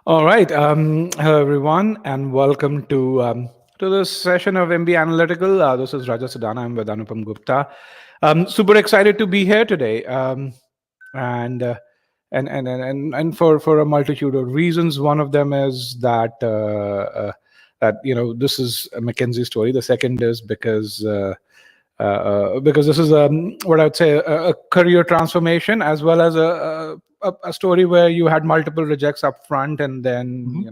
All right. Hello, everyone, and welcome to this session of MBA Analytical. This is Raja Sudhana. I'm with Anupam Gupta. Super excited to be here today, and uh, and for a multitude of reasons. One of them is that this is a McKinsey story. The second is because this is what I would say a career transformation as well as a story where you had multiple rejects up front and then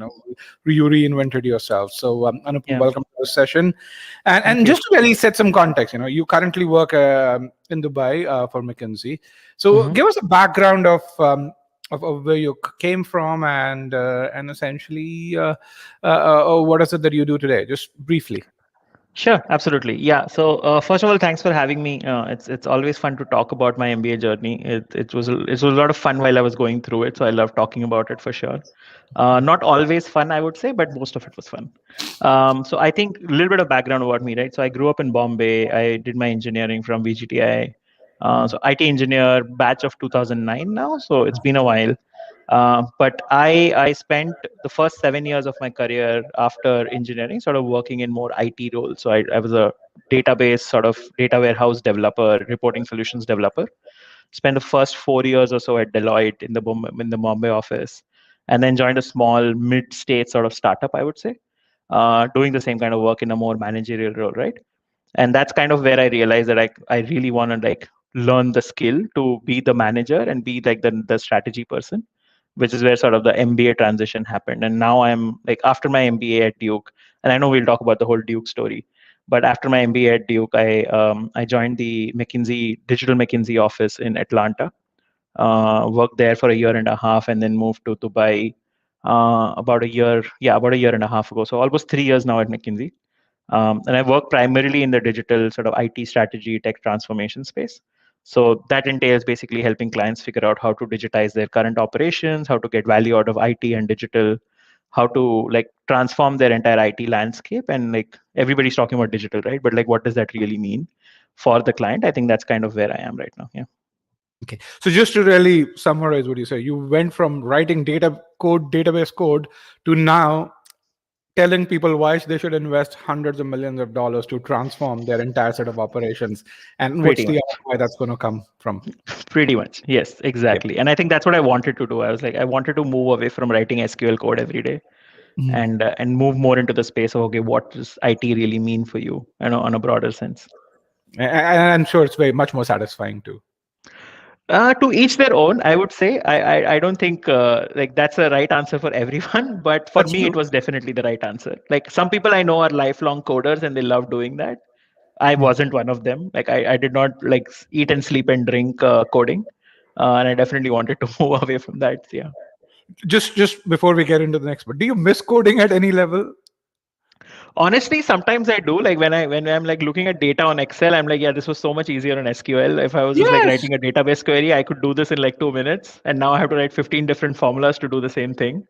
you reinvented yourself. So Anupam, Yeah, welcome to this session, and thank you. just to really set some context, you currently work in Dubai for McKinsey. So hmm give us a background of where you came from and essentially what is it that you do today, just briefly. Sure, absolutely. Yeah. So first of all, thanks for having me. It's always fun to talk about my MBA journey. It was a lot of fun while I was going through it, so I love talking about it for sure. Not always fun, I would say, but most of it was fun. So I think a little bit of background about me, right? So I grew up in Bombay. I did my engineering from VGTI. So IT engineer, batch of 2009 now. So it's been a while. But I spent the first 7 years of my career after engineering sort of working in more IT roles. So I was a database sort of data warehouse developer, reporting solutions developer. Spent the first 4 years or so at Deloitte in the Bombay office, and then joined a small mid-state sort of startup, I would say, doing the same kind of work in a more managerial role, right? And that's kind of where I realized that I really want to like learn the skill to be the manager and be like the strategy person, which is where sort of the MBA transition happened. And now I'm like after my MBA at Duke, and I know we'll talk about the whole Duke story, but after my MBA at Duke, I joined the digital McKinsey office in Atlanta, worked there for a year and a half, and then moved to Dubai about a year and a half ago. So almost 3 years now at McKinsey. And I work primarily in the digital sort of IT strategy, tech transformation space. So that entails basically helping clients figure out how to digitize their current operations, how to get value out of IT and digital, how to like transform their entire IT landscape. And like everybody's talking about digital, right? But like, what does that really mean for the client? I think that's kind of where I am right now. Yeah. Okay. So just to really summarize what you say, you went from writing database code to now telling people why they should invest hundreds of millions of dollars to transform their entire set of operations and what's Pretty the much. ROI that's going to come from. Pretty much. Yes, Yeah. exactly. And I think that's what I wanted to do. I was like, I wanted to move away from writing SQL code every day Mhm. and move more into the space of okay, what does IT really mean for you, on a broader sense. And I'm sure it's very much more satisfying too. To each their own, I would say. I don't think like that's a right answer for everyone, but for That's me, it true. was definitely the right answer. Like some people I know are lifelong coders and they love doing that. I Mhm. wasn't one of them. Like I did not like eat and sleep and drink coding, and I definitely wanted to move away from that. Yeah. Just before we get into the next, but do you miss coding at any level? Honestly, sometimes I do. Like when I'm like looking at data on Excel, I'm like, yeah, this was so much easier on SQL. If I was just like Yes. writing a database query, I could do this in like 2 minutes. And now I have to write 15 different formulas to do the same thing.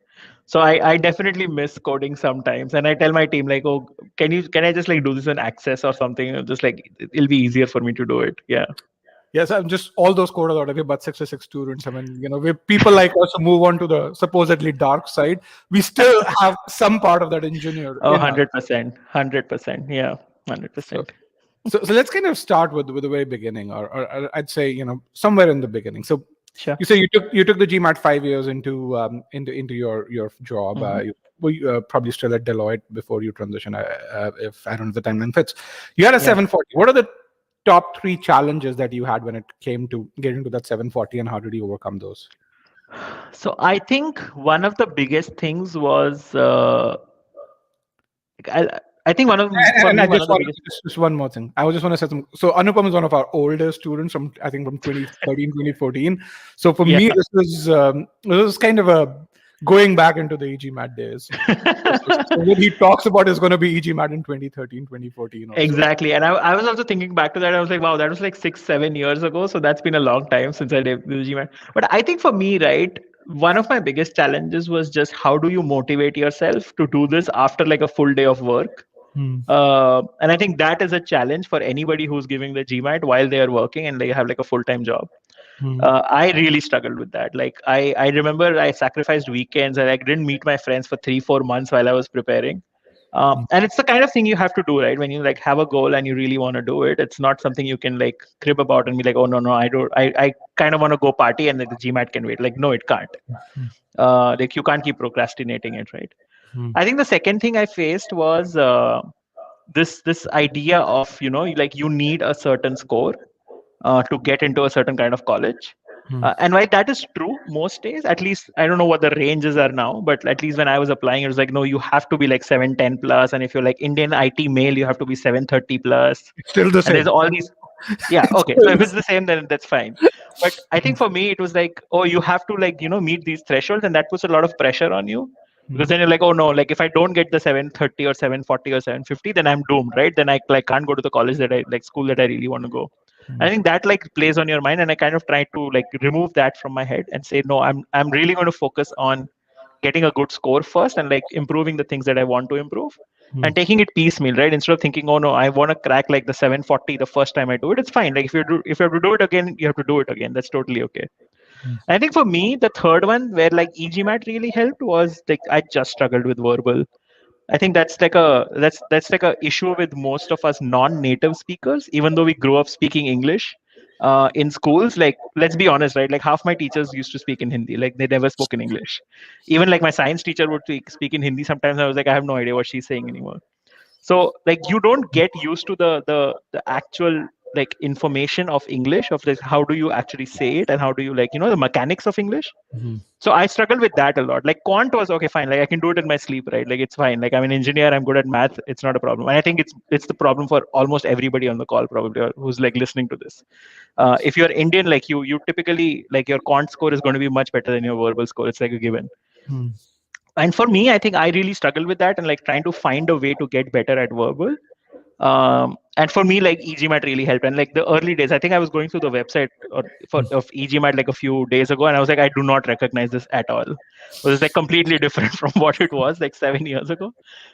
So I definitely miss coding sometimes. And I tell my team like, oh, can I just like do this in Access or something? Just like it'll be easier for me to do it. Yeah. Yes, I'm just all those coders out of here, but 66 students. I mean, we people like us who move on to the supposedly dark side, we still have some part of that engineer Oh, in us. 100%. 100%. Yeah. So 100%. so let's kind of start with the very beginning, or I'd say somewhere in the beginning. So Sure. you say you took the GMAT 5 years into your job. hmm You were probably still at Deloitte before you transition. If I don't know if the timeline fits, you had a Yeah. 740. What are the top three challenges that you had when it came to getting to that 740, and how did you overcome those? So I think one of the biggest things was I think for And me I one just of the want biggest. just one more thing. I was just want to say something. So Anupam is one of our older students from I think from 2013, 2014. So for Yeah. me, this was kind of a going back into the e-GMAT days. So what he talks about is going to be e-GMAT in 2013, 2014 or so. Exactly. And I was also thinking back to that. I was like, wow, that was like 6, 7 years ago. So that's been a long time since I did the GMAT. But I think for me, right, one of my biggest challenges was just how do you motivate yourself to do this after like a full day of work? Hmm. And I think that is a challenge for anybody who's giving the GMAT while they are working and they have like a full-time job. I really struggled with that. Like I remember I sacrificed weekends. I like didn't meet my friends for 3-4 months while I was preparing. And it's the kind of thing you have to do, right? When you like have a goal and you really want to do it, it's not something you can like crib about and be like, oh no, I don't. I kind of want to go party and like, the GMAT can wait. Like no, it can't. Like you can't keep procrastinating it, right? I think the second thing I faced was this idea of like you need a certain score to get into a certain kind of college. And while that is true most days, at least I don't know what the ranges are now, but at least when I was applying, it was like, no, you have to be like 710 plus. And if you're like Indian IT male, you have to be 730 plus. It's still the And same. there's all these. Yeah, okay. So if it's the same, then that's fine. But I think for me, it was like, oh, you have to like, meet these thresholds. And that puts a lot of pressure on you. Because then you're like, oh no, like if I don't get the 730 or 740 or 750, then I'm doomed, right? Then I like can't go to the college that I like, school that I really want to go. I think that like plays on your mind, and I kind of try to like remove that from my head and say, no, I'm really going to focus on getting a good score first and like improving the things that I want to improve and taking it piecemeal, right? Instead of thinking, oh no, I want to crack like the 740 the first time I do it. It's fine. Like if you have to do it again, you have to do it again. That's totally okay. I think for me, the third one where like e-GMAT really helped was like I just struggled with verbal. I think that's like a issue with most of us non-native speakers, even though we grew up speaking English in schools. Like, let's be honest, right? Like half my teachers used to speak in Hindi, like they never spoke in English. Even like my science teacher would speak in Hindi. Sometimes I was like, I have no idea what she's saying anymore. So like you don't get used to the actual like information of English, of like how do you actually say it and how do you like the mechanics of English. So I struggled with that a lot. Like quant was okay, fine. Like I can do it in my sleep, right? Like it's fine. Like I'm an engineer, I'm good at math. It's not a problem. And I think it's the problem for almost everybody on the call, probably, or who's like listening to this. If you're Indian, like you typically like your quant score is going to be much better than your verbal score. It's like a given. And for me, I think I really struggled with that and like trying to find a way to get better at verbal. And for me, like e-GMAT really helped. And like the early days, I think I was going through the website of e-GMAT like a few days ago, and I was like, I do not recognize this at all. It was like completely different from what it was like 7 years ago.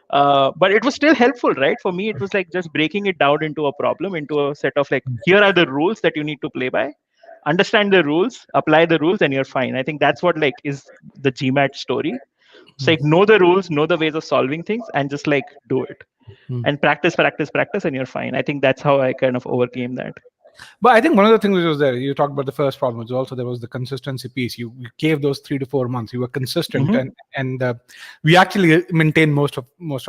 But it was still helpful, right? For me, it was like just breaking it down into a problem, into a set of like, here are the rules that you need to play by. Understand the rules, apply the rules, and you're fine. I think that's what like is the GMAT story. It's like know the rules, know the ways of solving things, and just like do it. And practice, and you're fine. I think that's how I kind of overcame that. But I think one of the things which was there, you talked about the first problem, was also there was the consistency piece. You gave those 3 to 4 months. You were consistent, and we actually maintained most of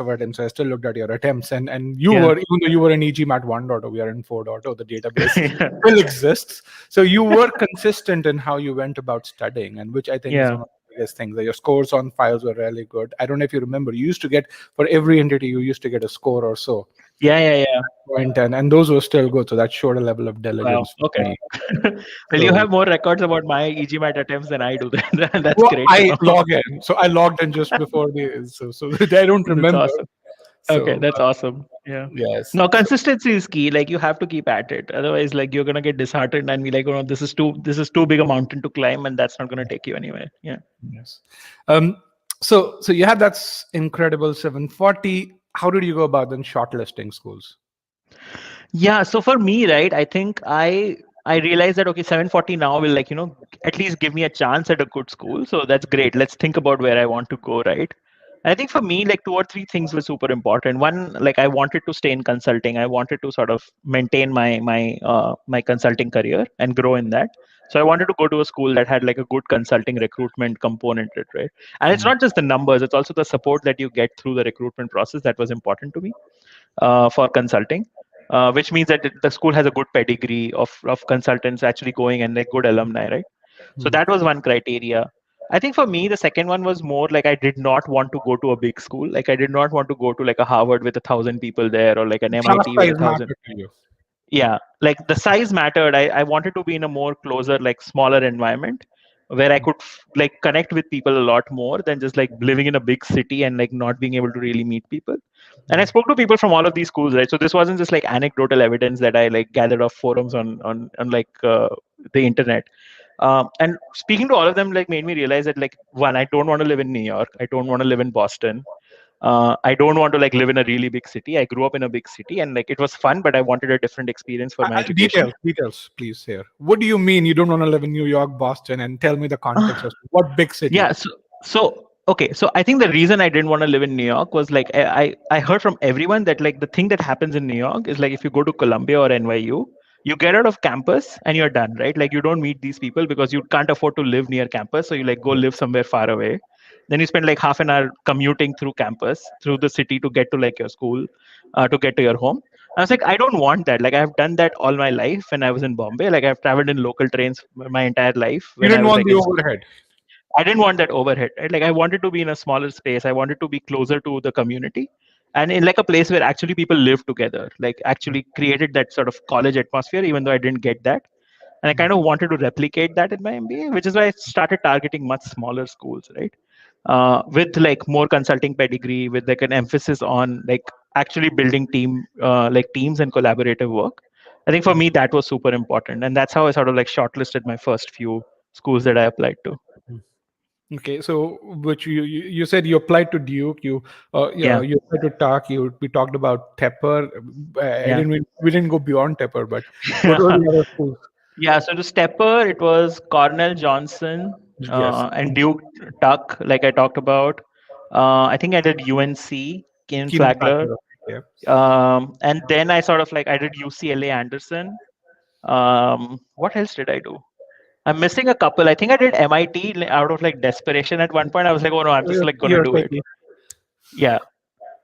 our attempts. I still looked at your attempts, and you were, even though you were in e-GMAT 1.0, we are in 4.0. The database still exists. So you were consistent in how you went about studying, and which I think is one of the biggest things. That your scores on files were really good. I don't know if you remember. You used to get, for every entity, you used to get a score or so. Yeah. Point, and those were still good. So that showed a level of diligence. Wow. Okay. Well, you have more records about my e-GMAT attempts than I do. Then that's great. I log in. So I logged in just before so I don't remember. That's awesome. Okay, that's awesome. Yeah. Yes. No, consistency is key. Like you have to keep at it. Otherwise, like you're gonna get disheartened and be like, oh, this is too big a mountain to climb, and that's not gonna take you anywhere. Yeah. Yes. So you had that incredible 740. How did you go about then shortlisting schools? Yeah. So for me, right, I think I realized that okay, 740 now will like at least give me a chance at a good school. So that's great. Let's think about where I want to go, right? I think for me, like 2 or 3 things were super important. One, like I wanted to stay in consulting. I wanted to sort of maintain my consulting career and grow in that. So I wanted to go to a school that had like a good consulting recruitment component, right? And it's not just the numbers; it's also the support that you get through the recruitment process that was important to me for consulting. Which means that the school has a good pedigree of consultants actually going and like good alumni, right? So that was one criteria. I think for me, the second one was more like I did not want to go to a big school. Like I did not want to go to like a Harvard with 1,000 people there or like an MIT with 1,000. Yeah, like the size mattered. I wanted to be in a more closer, like smaller environment where I could like connect with people a lot more than just like living in a big city and like not being able to really meet people. And I spoke to people from all of these schools, right? So this wasn't just like anecdotal evidence that I like gathered off forums on like the internet. And speaking to all of them like made me realize that like one, I don't want to live in New York. I don't want to live in Boston. I don't want to like live in a really big city. I grew up in a big city, and like it was fun, but I wanted a different experience for my education. Details, please. Here, what do you mean you don't want to live in New York, Boston, and tell me the context of what big city? Yeah. So okay. So I think the reason I didn't want to live in New York was like I heard from everyone that like the thing that happens in New York is like if you go to Columbia or NYU, you get out of campus and you're done, right? Like you don't meet these people because you can't afford to live near campus, so you like go live somewhere far away. Then you spend like half an hour commuting through campus, through the city to get to like your school, to get to your home. I was like, I don't want that. Like I've done that all my life when I was in Bombay. Like I've traveled in local trains my entire life You when I didn't was want like the in school. overhead. I didn't want that overhead, right? Like I wanted to be in a smaller space. I wanted to be closer to the community and in like a place where actually people live together, like actually created that sort of college atmosphere, even though I didn't get that. And I kind of wanted to replicate that in my MBA, which is why I started targeting much smaller schools, right? With like more consulting pedigree, with like an emphasis on like actually building like teams and collaborative work. I think for me that was super important, and that's how I sort of like shortlisted my first few schools that I applied to. Okay, so which you said you applied to Duke, Yeah, you applied to TAC, we talked about Tepper. I yeah. didn't we didn't go beyond Tepper, but what were the other schools? Yeah, so to Stepper, it was Cornell Johnson Yes, and Duke Tuck, like I talked about. I think I did UNC, Keenan Keenan Flagler. Factor. Yeah. And then I sort of like, I did UCLA Anderson. What else did I do? I'm missing a couple. I think I did MIT out of like desperation at one point. I was like, oh no, I'm just like gonna You're do it. picky. Yeah.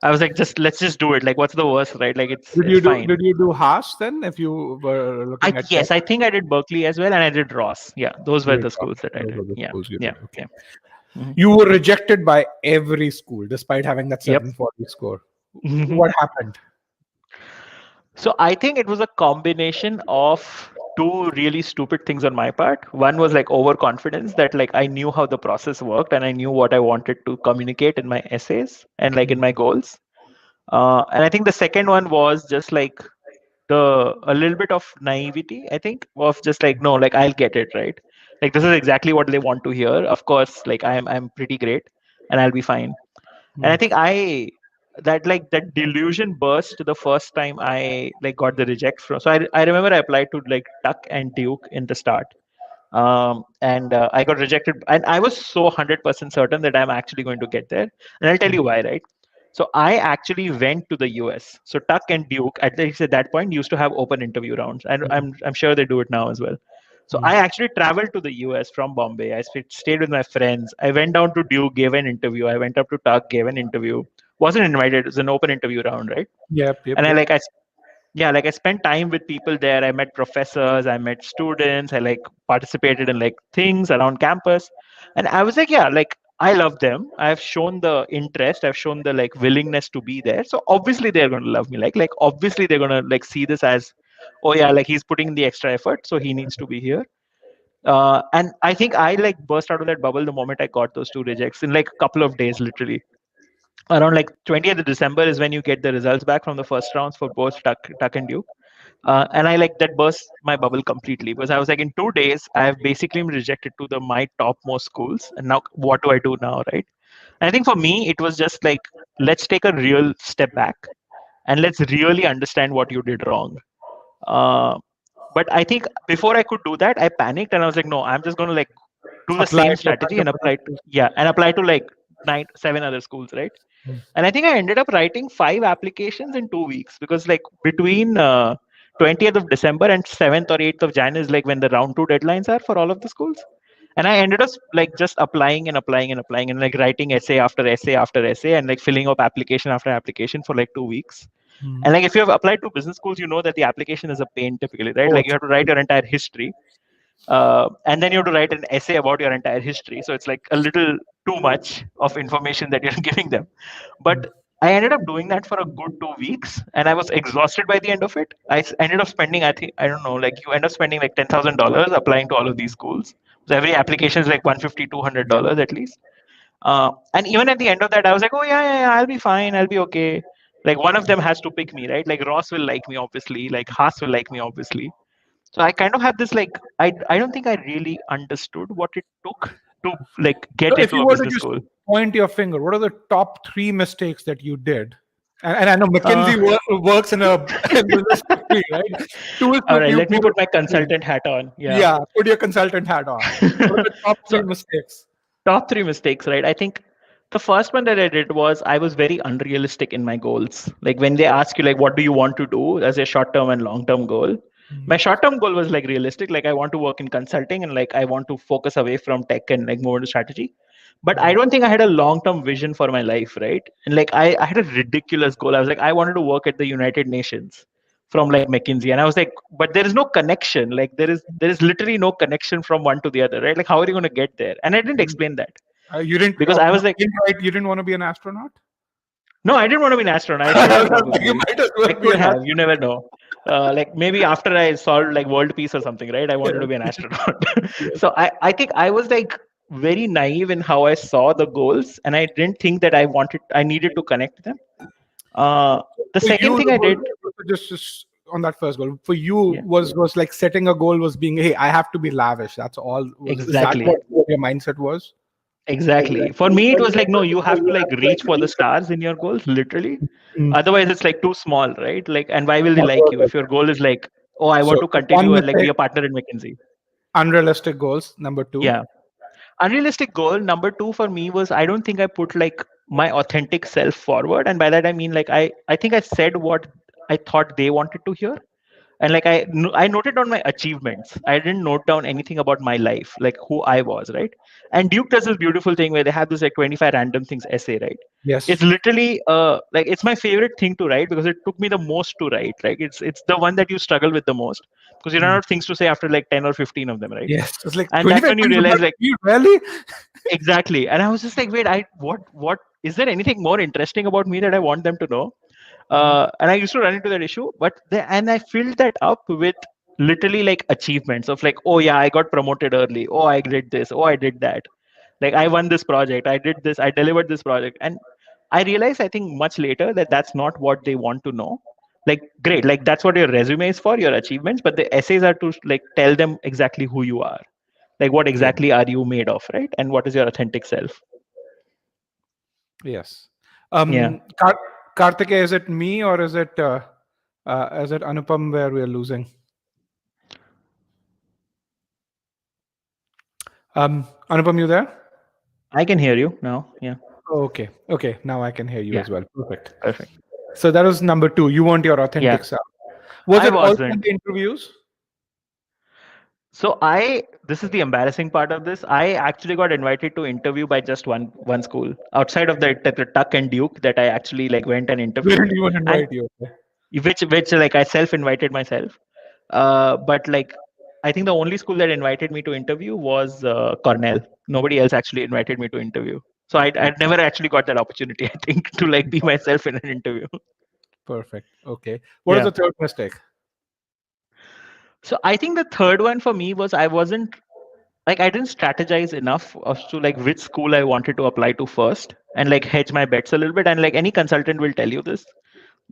I was like, just let's just do it. Like, what's the worst, right? Like, Did it's you do fine. did you do Haas then? If you were I looking at tech, yes, I think I did Berkeley as well, and I did Ross. Yeah, those you were did the Haas. schools that I Those did. were the Yeah, schools you yeah, did. Okay. yeah. Mhm. You were rejected by every school despite having that Yep. 740 score. Mhm. What happened? So I think it was a combination of two really stupid things on my part. One was like overconfidence that like I knew how the process worked and I knew what I wanted to communicate in my essays and like in my goals. And I think the second one was just like the a little bit of naivety, I think, of just like no, like I'll get it right. Like this is exactly what they want to hear. Of course, like I'm pretty great and I'll be fine. And I think that delusion burst the first time I like got the reject from. So I remember I applied to like Tuck and Duke in the start, and I got rejected, and I was so 100% certain that I'm actually going to get there, and I'll tell you why, right? So I actually went to the US. So Tuck and Duke at least at that point used to have open interview rounds, and I'm sure they do it now as well. So I actually traveled to the US from Bombay. I stayed with my friends. I went down to Duke, gave an interview. I went up to Tuck, gave an interview. Wasn't invited. It was an open interview round, right? Yep, yep, And yep. yeah, like I spent time with people there. I met professors, I met students, I like participated in like things around campus. And I was like, yeah, like I love them. I've shown the interest, I've shown the like willingness to be there. So obviously they're going to love me. Like obviously they're going to like see this as, oh yeah, like he's putting in the extra effort, so he needs to be here. And I think I like burst out of that bubble the moment I got those two rejects in like a couple of days, literally around like 20th of December is when you get the results back from the first rounds for both Tuck and Duke. And I like that burst my bubble completely because I was like, in 2 days, I have basically been rejected to the my topmost schools. And now what do I do now, right? And I think for me, it was just like, let's take a real step back and let's really understand what you did wrong. Uh, but I think before I could do that, I panicked and I was like, no, I'm just going to like do the Apply same to strategy and apply to, yeah, and apply to like seven other schools, right? And I think I ended up writing 5 applications in 2 weeks because like between 20th of December and 7th or 8th of Jan is like when the round two deadlines are for all of the schools. And I ended up like just applying and applying and applying and like writing essay after essay after essay and like filling up application after application for like 2 weeks. And like if you have applied to business schools, you know that the application is a pain typically, right? Oh, Like you have to write your entire history, and then you have to write an essay about your entire history. So it's like a little too much of information that you're giving them. But I ended up doing that for a good 2 weeks, and I was exhausted by the end of it. Ended up spending, I think, I don't know, like you end up spending like $10,000 applying to all of these schools. So every application is like $150, yeah. $200 at least. And even at the end of that, I was like, oh yeah, I'll be fine, I'll be okay. Like one of them has to pick me, right? Like Ross will like me, obviously. Like Haas will like me, obviously. So I kind of have this like I don't think I really understood what it took to like get So if into you a were to business just school. point your finger, what are the top 3 mistakes that you did? And I know Uh, McKinsey works in a business degree, right? Two is all for right, you, let me two is put my for me. consultant hat on. Yeah. Yeah, put your consultant hat on. What are the top So 3 mistakes? top three mistakes, right? I think the first one that I did was I was very unrealistic in my goals. Like when they ask you like what do you want to do as a short term and long term goal, my Mhm. short term goal was like realistic. Like I want to work in consulting and like I want to focus away from tech and like more into strategy. But I Mhm. don't think I had a long term vision for my life, right? And like I had a ridiculous goal. I was like, I wanted to work at the United Nations from like McKinsey. And I was like, but there is no connection. Like there is literally no connection from one to the other, right? Like how are you going to get there? And I didn't explain that You didn't. because I was like, Right, you didn't want to be an astronaut. no, I didn't want to be an astronaut. I should have You probably. might as I well be could an have. You astronaut. never know. Like maybe after I solved like world peace or something, right? I wanted to be an Yes, astronaut. yes. So I think I was like very naive in how I saw the goals, and I didn't think that I needed to connect them. The For second you, thing the I goal, did, just on that first goal, for you yeah, was like setting a goal was being, hey, I have to be lavish. That's all. Is that exactly. what your mindset was? Exactly. For me, it was like, no, you have to like reach for the stars in your goals, literally. Mm. Otherwise, it's like too small, right? Like, and why will they like you if your goal is like, oh, I So want to one continue and like be mistake, a partner in McKinsey? unrealistic goals. Number two. Yeah. Unrealistic goal number two for me was I don't think I put like my authentic self forward. And by that, I mean, like, I think I said what I thought they wanted to hear, and like I noted down my achievements. I didn't note down anything about my life, like who I was, right? And Duke does this beautiful thing where they have this like 25 random things essay, right? Yes. It's literally like it's my favorite thing to write because it took me the most to write. Like it's the one that you struggle with the most because you don't Mm. have things to say after like 10 or 15 of them, right? Yes. It's like And that's 25 when you things realize about like me, really? exactly. And I was just like, wait, I what is there anything more interesting about me that I want them to know? Mm. And I used to run into that issue, but and I filled that up with literally like achievements of like, oh yeah, I got promoted early. Oh, I did this. Oh, I did that. Like I won this project. I did this. I delivered this project. And I realized, I think much later that that's not what they want to know. Like great, like that's what your resume is for, your achievements, but the essays are to like tell them exactly who you are. Like what Yeah. exactly are you made of, right? And what is your authentic self? Yes. Yeah. Karthike, is it me or is it Anupam where we are losing? Anupam, you there? I can hear you now. Yeah. Okay. Okay. Now I can hear you Yeah. as well. Perfect. Perfect. So that was number two. You want your Yeah. authentic self. Was I it also in wasn't. the interviews? So this is the embarrassing part of this. I actually got invited to interview by just one school outside of the Tuck and Duke that I actually like went and They interviewed, didn't even and invite you. Okay. which like I self invited myself. But like I think the only school that invited me to interview was Cornell. Nobody else actually invited me to interview. So I Okay. never actually got that opportunity. I think to like be myself in an interview. Perfect. Okay. What is Yeah. the third mistake? So I think the third one for me was I wasn't like I didn't strategize enough as to like which school I wanted to apply to first and like hedge my bets a little bit. And like any consultant will tell you this,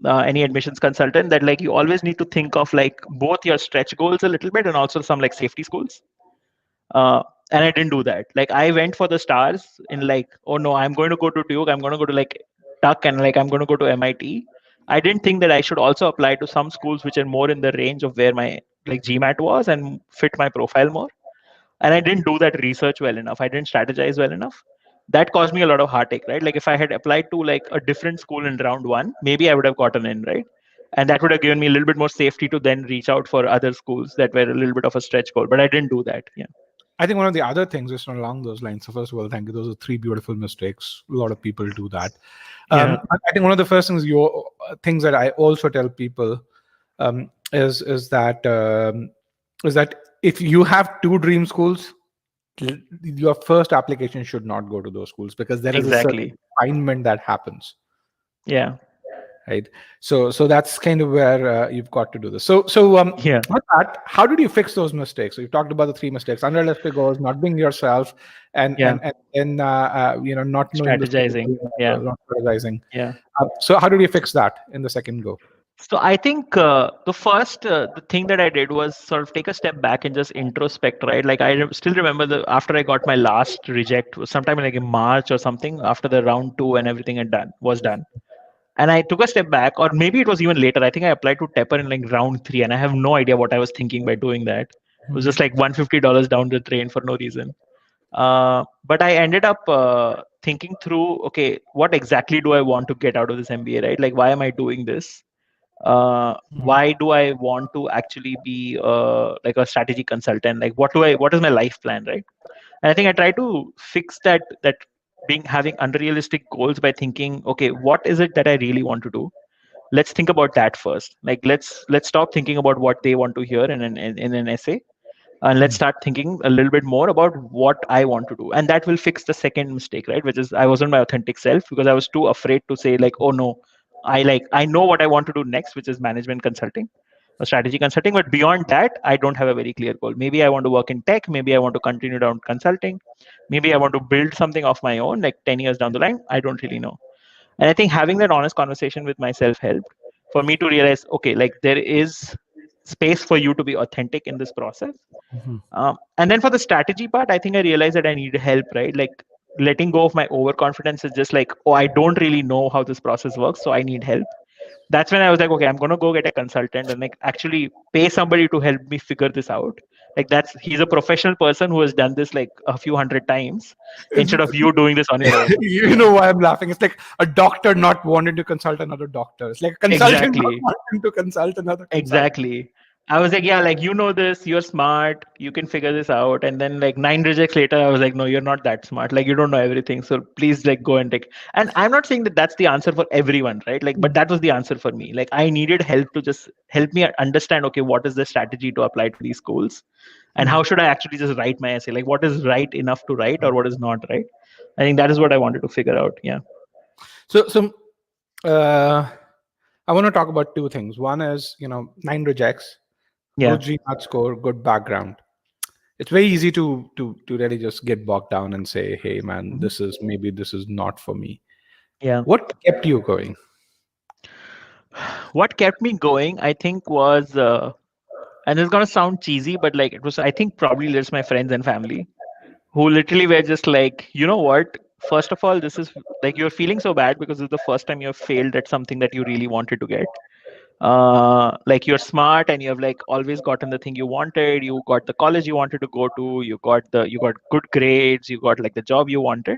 any admissions consultant, that like you always need to think of like both your stretch goals a little bit and also some like safety schools. And I didn't do that. Like I went for the stars in like, oh no, I'm going to go to Duke, I'm going to go to like Tuck, and like I'm going to go to MIT. I didn't think that I should also apply to some schools which are more in the range of where my like GMAT was and fit my profile more. And I didn't do that research well enough. I didn't strategize well enough. That caused me a lot of heartache, right? Like if I had applied to like a different school in round one, maybe I would have gotten in, right? And that would have given me a little bit more safety to then reach out for other schools that were a little bit of a stretch goal. But I didn't do that. Yeah. I think one of the other things is along those lines. So first of all, thank you. Those are 3 beautiful mistakes. A lot of people do that. Yeah. I think one of the first things that I also tell people is that if you have 2 dream schools, your first application should not go to those schools because there is a certain Exactly. refinement that happens, Yeah. right? So that's kind of where you've got to do this. So Yeah. with that, how did you fix those mistakes? So you've talked about the 3 mistakes: unrealistic goals, not being yourself, and Yeah. not knowing the Strategizing. Yeah. not strategizing. Yeah. So how did you fix that in the second go? So I think the thing that I did was sort of take a step back and just introspect, right? Like still remember the after I got my last reject, sometime like in March or something, after the round two and everything had done was done. And I took a step back, or maybe it was even later. I think I applied to Tepper in like round three, and I have no idea what I was thinking by doing that. It was just like $150 down the drain for no reason. But I ended up thinking through, okay, what exactly do I want to get out of this MBA, right? Like, why am I doing this? Why do I want to actually be like a strategy consultant? Like, what is my life plan, right? And I think I try to fix that being having unrealistic goals by thinking, okay, what is it that I really want to do? Let's think about that first. Like, let's stop thinking about what they want to hear in an essay, and let's start thinking a little bit more about what I want to do, and that will fix the second mistake, right? Which is I wasn't my authentic self because I was too afraid to say like, oh no, I know what I want to do next, which is management consulting or strategy consulting, but beyond that I don't have a very clear goal. Maybe I want to work in tech, maybe I want to continue down consulting, maybe I want to build something of my own like 10 years down the line. I don't really know. And I think having that honest conversation with myself helped for me to realize, okay, like there is space for you to be authentic in this process. And then for the strategy part, I think I realized that I need help, right? Like letting go of my overconfidence is just like, oh, I don't really know how this process works, so I need help. That's when I was like, okay, I'm gonna go get a consultant and like actually pay somebody to help me figure this out. Like he's a professional person who has done this like a few hundred times It's, instead of you doing this on your own. you know why I'm laughing? It's like a doctor not wanting to consult another doctor. It's like a consultant not Exactly. wanting to consult another consultant. Exactly. I was like, yeah, like you know this, you're smart, you can figure this out. And then like 9 rejects later, I was like, no, you're not that smart. Like you don't know everything. So please like go and take. And I'm not saying that that's the answer for everyone, right? Like, but that was the answer for me. Like I needed help to just help me understand, okay, what is the strategy to apply to these schools? And how should I actually just write my essay? Like what is right enough to write or what is not right? I think that is what I wanted to figure out. Yeah. So uh, I want to talk about two things. One is, 9 rejects, Yeah. good GMAT score, good background. It's very easy to really just get bogged down and say, hey man, Mhm. this is not for me. Yeah. What kept you going? What kept me going, I think, was and it's gonna sound cheesy, but like it was, I think probably just my friends and family who literally were just like, you know what? First of all, this is like you're feeling so bad because it's the first time you have failed at something that you really wanted to get. Like you're smart and you have like always gotten the thing you wanted. You got the college you wanted to go to. You got good grades. You got like the job you wanted.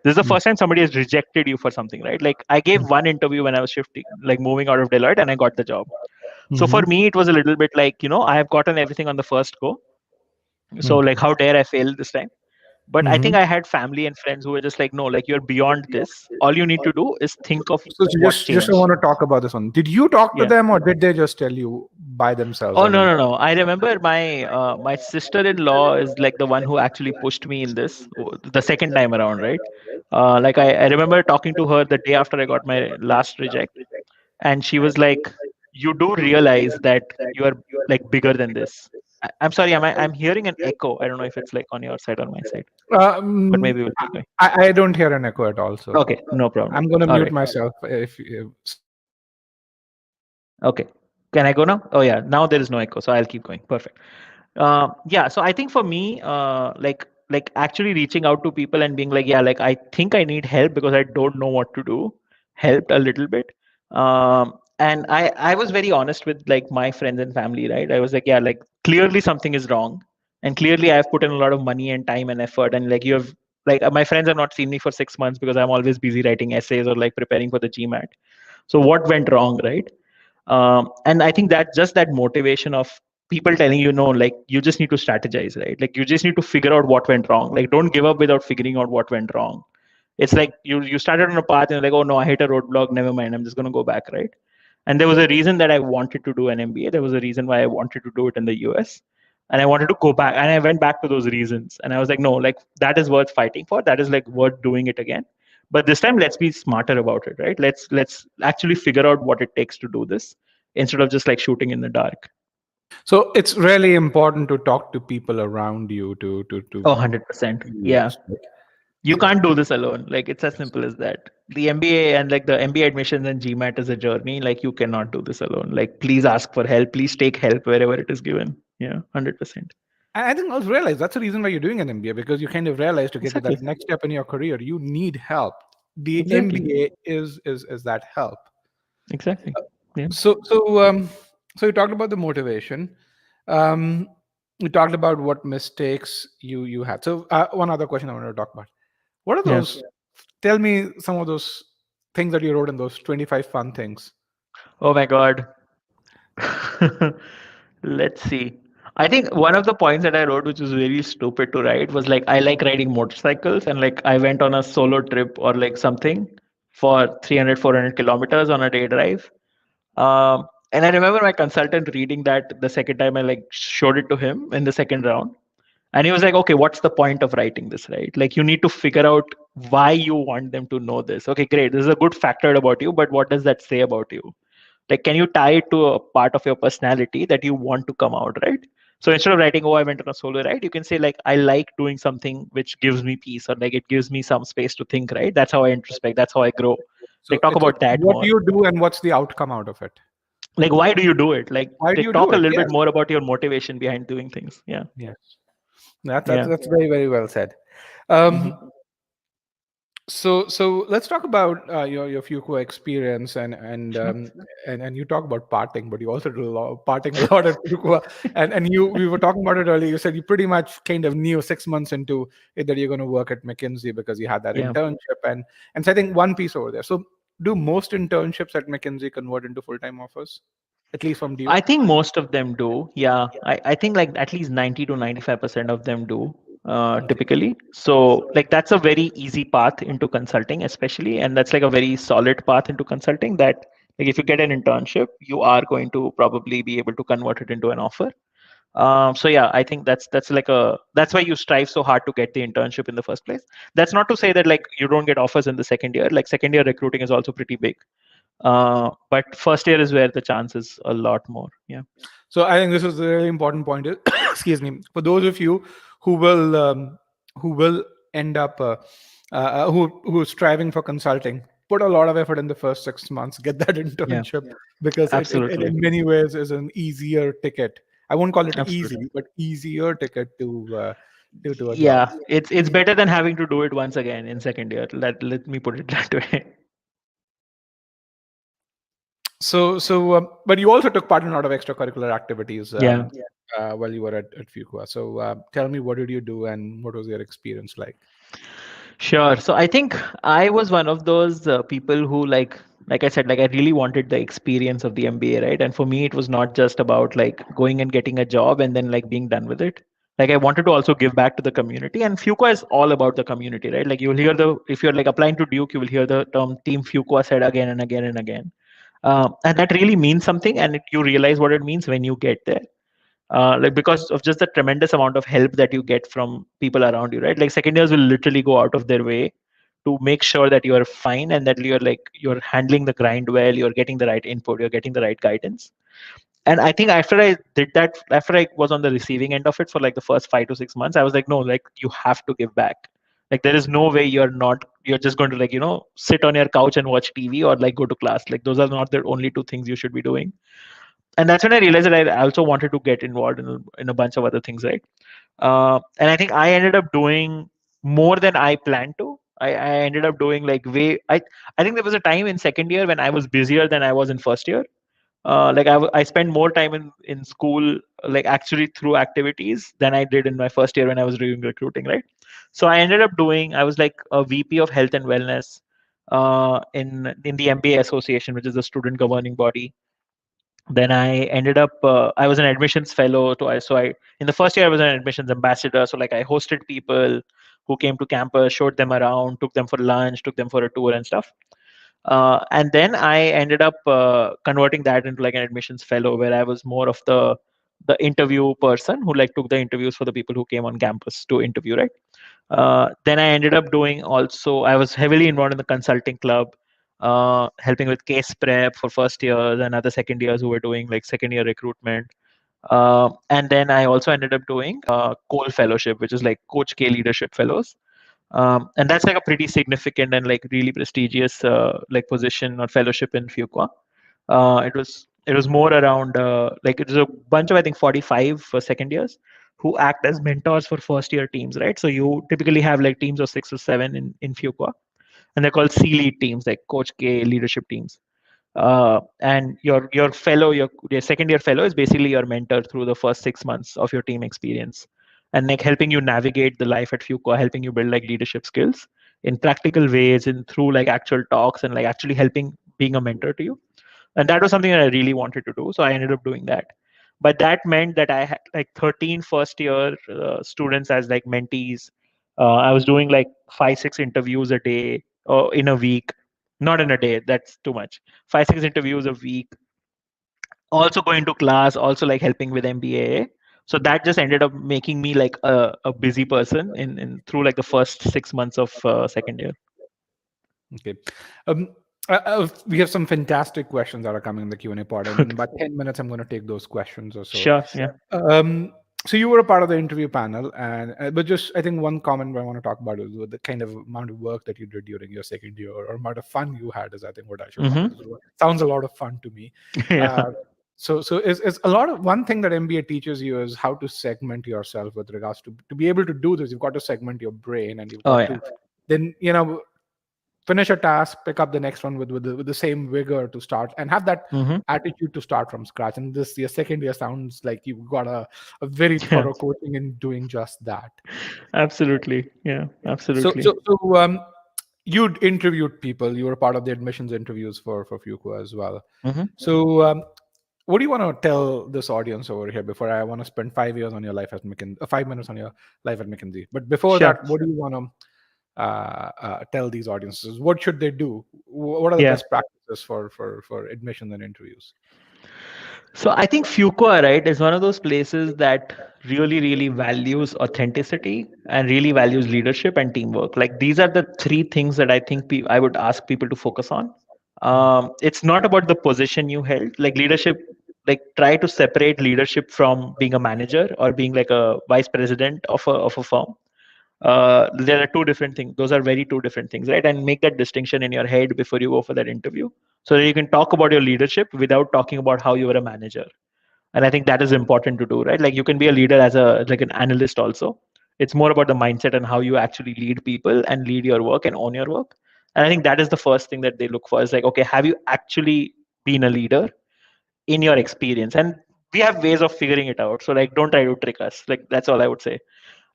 This is the first time somebody has rejected you for something, right? Like I gave one interview when I was shifting, like moving out of Deloitte, and I got the job. So for Mm-hmm. me, it was a little bit like, I have gotten everything on the first go. So like, how dare I fail this time? But I think Mm-hmm. I had family and friends who were just like, no, like you're beyond this. All you need to do is think of So what just I changed. want to talk about this one. Did you talk to Yeah. them or did they just tell you by themselves? Oh I no, mean, no, no. I remember my sister-in-law is like the one who actually pushed me in this the second time around, right? Like I remember talking to her the day after I got my last reject, and she was like, you do realize that you are like bigger than this. I'm sorry, I'm hearing an echo. I don't know if it's like on your side or my side, but um, maybe we'll keep going. I don't hear an echo at all. So Okay, no problem. I'm going to All mute right. myself. If Okay. Can I go now? Oh yeah, now there is no echo, so I'll keep going. Perfect. Yeah, so I think for me, like actually reaching out to people and being like, yeah, like I think I need help because I don't know what to do, helped a little bit. And I was very honest with like my friends and family, right? I was like, yeah, like clearly something is wrong, and clearly I've put in a lot of money and time and effort, and like you have like my friends have not seen me for 6 months because I'm always busy writing essays or like preparing for the GMAT. So what went wrong, right? And I think that just that motivation of people telling you no, like you just need to strategize, right? Like you just need to figure out what went wrong. Like don't give up without figuring out what went wrong. It's like you started on a path and you're like, oh no, I hit a roadblock, never mind, I'm just going to go back, right? And there was a reason that I wanted to do an MBA. There was a reason why I wanted to do it in the US, and I wanted to go back, and I went back to those reasons, and I was like, no, like that is worth fighting for, that is like worth doing it again. But this time let's be smarter about it, right? Let's actually figure out what it takes to do this instead of just like shooting in the dark. so it's really important to talk to people around you to Oh, 100%. Yeah. yes. You can't do this alone. Like it's as simple as that. The MBA and like the MBA admissions and GMAT is a journey. Like you cannot do this alone. Like please ask for help. Please take help wherever it is given. Yeah, 100%. And I think I also realize that's the reason why you're doing an MBA, because you kind of realize to get to that Exactly. next step in your career, you need help. The Exactly. MBA is that help. Exactly. Yeah. So you talked about the motivation. Um, you talked about what mistakes you had. So one other question I wanted to talk about. What are Yeah. those? Tell me some of those things that you wrote in those 25 fun things. Oh my God. Let's see. I think one of the points that I wrote, which was very stupid to write, was like I like riding motorcycles, and like I went on a solo trip or like something for 300, 400 kilometers on a day drive. And I remember my consultant reading that the second time I like showed it to him in the second round. And he was like, okay, what's the point of writing this, right? Like you need to figure out why you want them to know this. Okay, great. This is a good factor about you, but what does that say about you? Like, can you tie it to a part of your personality that you want to come out, right? So instead of writing, oh, I went on a solo ride, you can say like, I like doing something which gives me peace, or like it gives me some space to think, right? That's how I introspect. That's how I grow. So Like talk it's about that what more. you do and what's the outcome out of it. Like, why do you do it? Why do Like you do talk a it? little bit Yes. more about your motivation behind doing things. Yeah. Yes. That's Yeah. that's very, very well said. Hmm. Um, so let's talk about your Fuqua experience, Sure. and you talk about parting, but you also do a lot of parting a lot at Fuqua. And you we were talking about it earlier. You said you pretty much kind of knew 6 months into it that you're going to work at McKinsey because you had that Yeah. internship, and so I think one piece over there. So do most internships at McKinsey convert into full-time offers, at least from I Duke? think most of them do. Yeah. I think like at least 90 to 95% of them do, Okay. typically. So like that's a very easy path into consulting, especially. And that's like a very solid path into consulting that like if you get an internship, you are going to probably be able to convert it into an offer. So yeah, I think that's like that's why you strive so hard to get the internship in the first place. That's not to say that like you don't get offers in the second year. Like second year recruiting is also pretty big. But first year is where the chance is a lot more. Yeah. So I think this is a really important point. Excuse me. For those of you who will who will end up who is striving for consulting, put a lot of effort in the first 6 months. Get that Yeah. internship because it Absolutely. in many ways is an easier ticket. I won't call it easy, Absolutely. but easier ticket to a job. Yeah. It's better than having to do it once again in second year. Let me put it that way. But you also took part in a lot of extracurricular activities Yeah. while you were at Fuqua. So tell me, what did you do and what was your experience like? Sure. So I think I was one of those people who like I said, like I really wanted the experience of the MBA, right? And for me, it was not just about like going and getting a job and then like being done with it. Like I wanted to also give back to the community, and Fuqua is all about the community, right? Like you will hear if you're like applying to Duke, you will hear the term Team Fuqua said again and again and again, and that really means something, and you realize what it means when you get there. Like because of just the tremendous amount of help that you get from people around you, right? Like second years will literally go out of their way to make sure that you are fine and that you're handling the grind well, you're getting the right input, you're getting the right guidance. And I think after I did that, after I was on the receiving end of it for like the first 5 to 6 months, I was like, no, like you have to give back. Like there is no way you're just going to like sit on your couch and watch TV or like go to class. Like those are not the only two things you should be doing. And that's when I realized that I also wanted to get involved in a bunch of other things, right? And I think I ended up doing more than I planned to. I ended up doing like I think there was a time in second year when I was busier than I was in first year. Like I spent more time in school, like actually through activities than I did in my first year when I was doing recruiting, right? So I ended up doing, I was like a VP of health and wellness in the MBA Association, which is the student governing body. Then I ended up I was an admissions fellow so I in the first year I was an admissions ambassador, so like I hosted people who came to campus, showed them around, took them for lunch, took them for a tour and stuff. And then I ended up converting that into like an admissions fellow where I was more of the interview person who like took the interviews for the people who came on campus to interview, right? Then I ended up doing also, I was heavily involved in the consulting club, helping with case prep for first years and other second years who were doing like second year recruitment. And then I also ended up doing Cole Fellowship, which is like Coach K Leadership Fellows. And that's like a pretty significant and like really prestigious like position or fellowship in Fuqua. It was more around like it was a bunch of I think 45 for second years who act as mentors for first year teams, right? So you typically have like teams of 6 or 7 in Fuqua, and they're called C lead teams, like Coach K leadership teams. And your fellow, your second year fellow is basically your mentor through the first 6 months of your team experience, and like helping you navigate the life at Fuqua, helping you build like leadership skills in practical ways and through like actual talks and like actually helping being a mentor to you. And that was something that I really wanted to do, so I ended up doing that. But that meant that I had like 13 first year students as like mentees. I was doing like 5 6 interviews a day or in a week, not in a day, that's too much. 5 6 interviews a week, also going to class, also like helping with MBA. So that just ended up making me like a busy person in through like the first 6 months of second year. Okay. Um, we have some fantastic questions that are coming in the Q&A part, and in about 10 minutes, I'm going to take those questions or so. Sure, yeah. So you were a part of the interview panel, and but just I think one comment I want to talk about is the kind of amount of work that you did during your second year, or amount of fun you had is I think what I should call it. Sounds a lot of fun to me. Yeah. So is a lot of one thing that MBA teaches you is how to segment yourself with regards to be able to do this. You've got to segment your brain, and you've Oh got yeah. to then finish a task, pick up the next one with the same vigor to start, and have that attitude to start from scratch. And this your second year sounds like you've got a very Yeah. thorough coaching in doing just that. Absolutely. Yeah, So absolutely. so so you'd interviewed people. You were part of the admissions interviews for Fuqua as well. Hmm. So what do you want to tell this audience over here before I want to spend 5 years on your life at McKinsey, 5 minutes on your life at McKinsey? But before Sure. that, what do you want to tell these audiences? What should they do? What are the Yeah. best practices for admissions and interviews? So I think Fuqua, right, is one of those places that really, really values authenticity and really values leadership and teamwork. Like these are the three things that I think I would ask people to focus on. It's not about the position you held. Like leadership, like try to separate leadership from being a manager or being like a vice president of a firm. There are two different things. Those are very two different things, right? And make that distinction in your head before you go for that interview, so that you can talk about your leadership without talking about how you were a manager. And I think that is important to do, right? Like you can be a leader as a like an analyst also. It's more about the mindset and how you actually lead people and lead your work and own your work. And I think that is the first thing that they look for is like, okay, have you actually been a leader in your experience? And we have ways of figuring it out. So like, don't try to trick us. Like that's all I would say.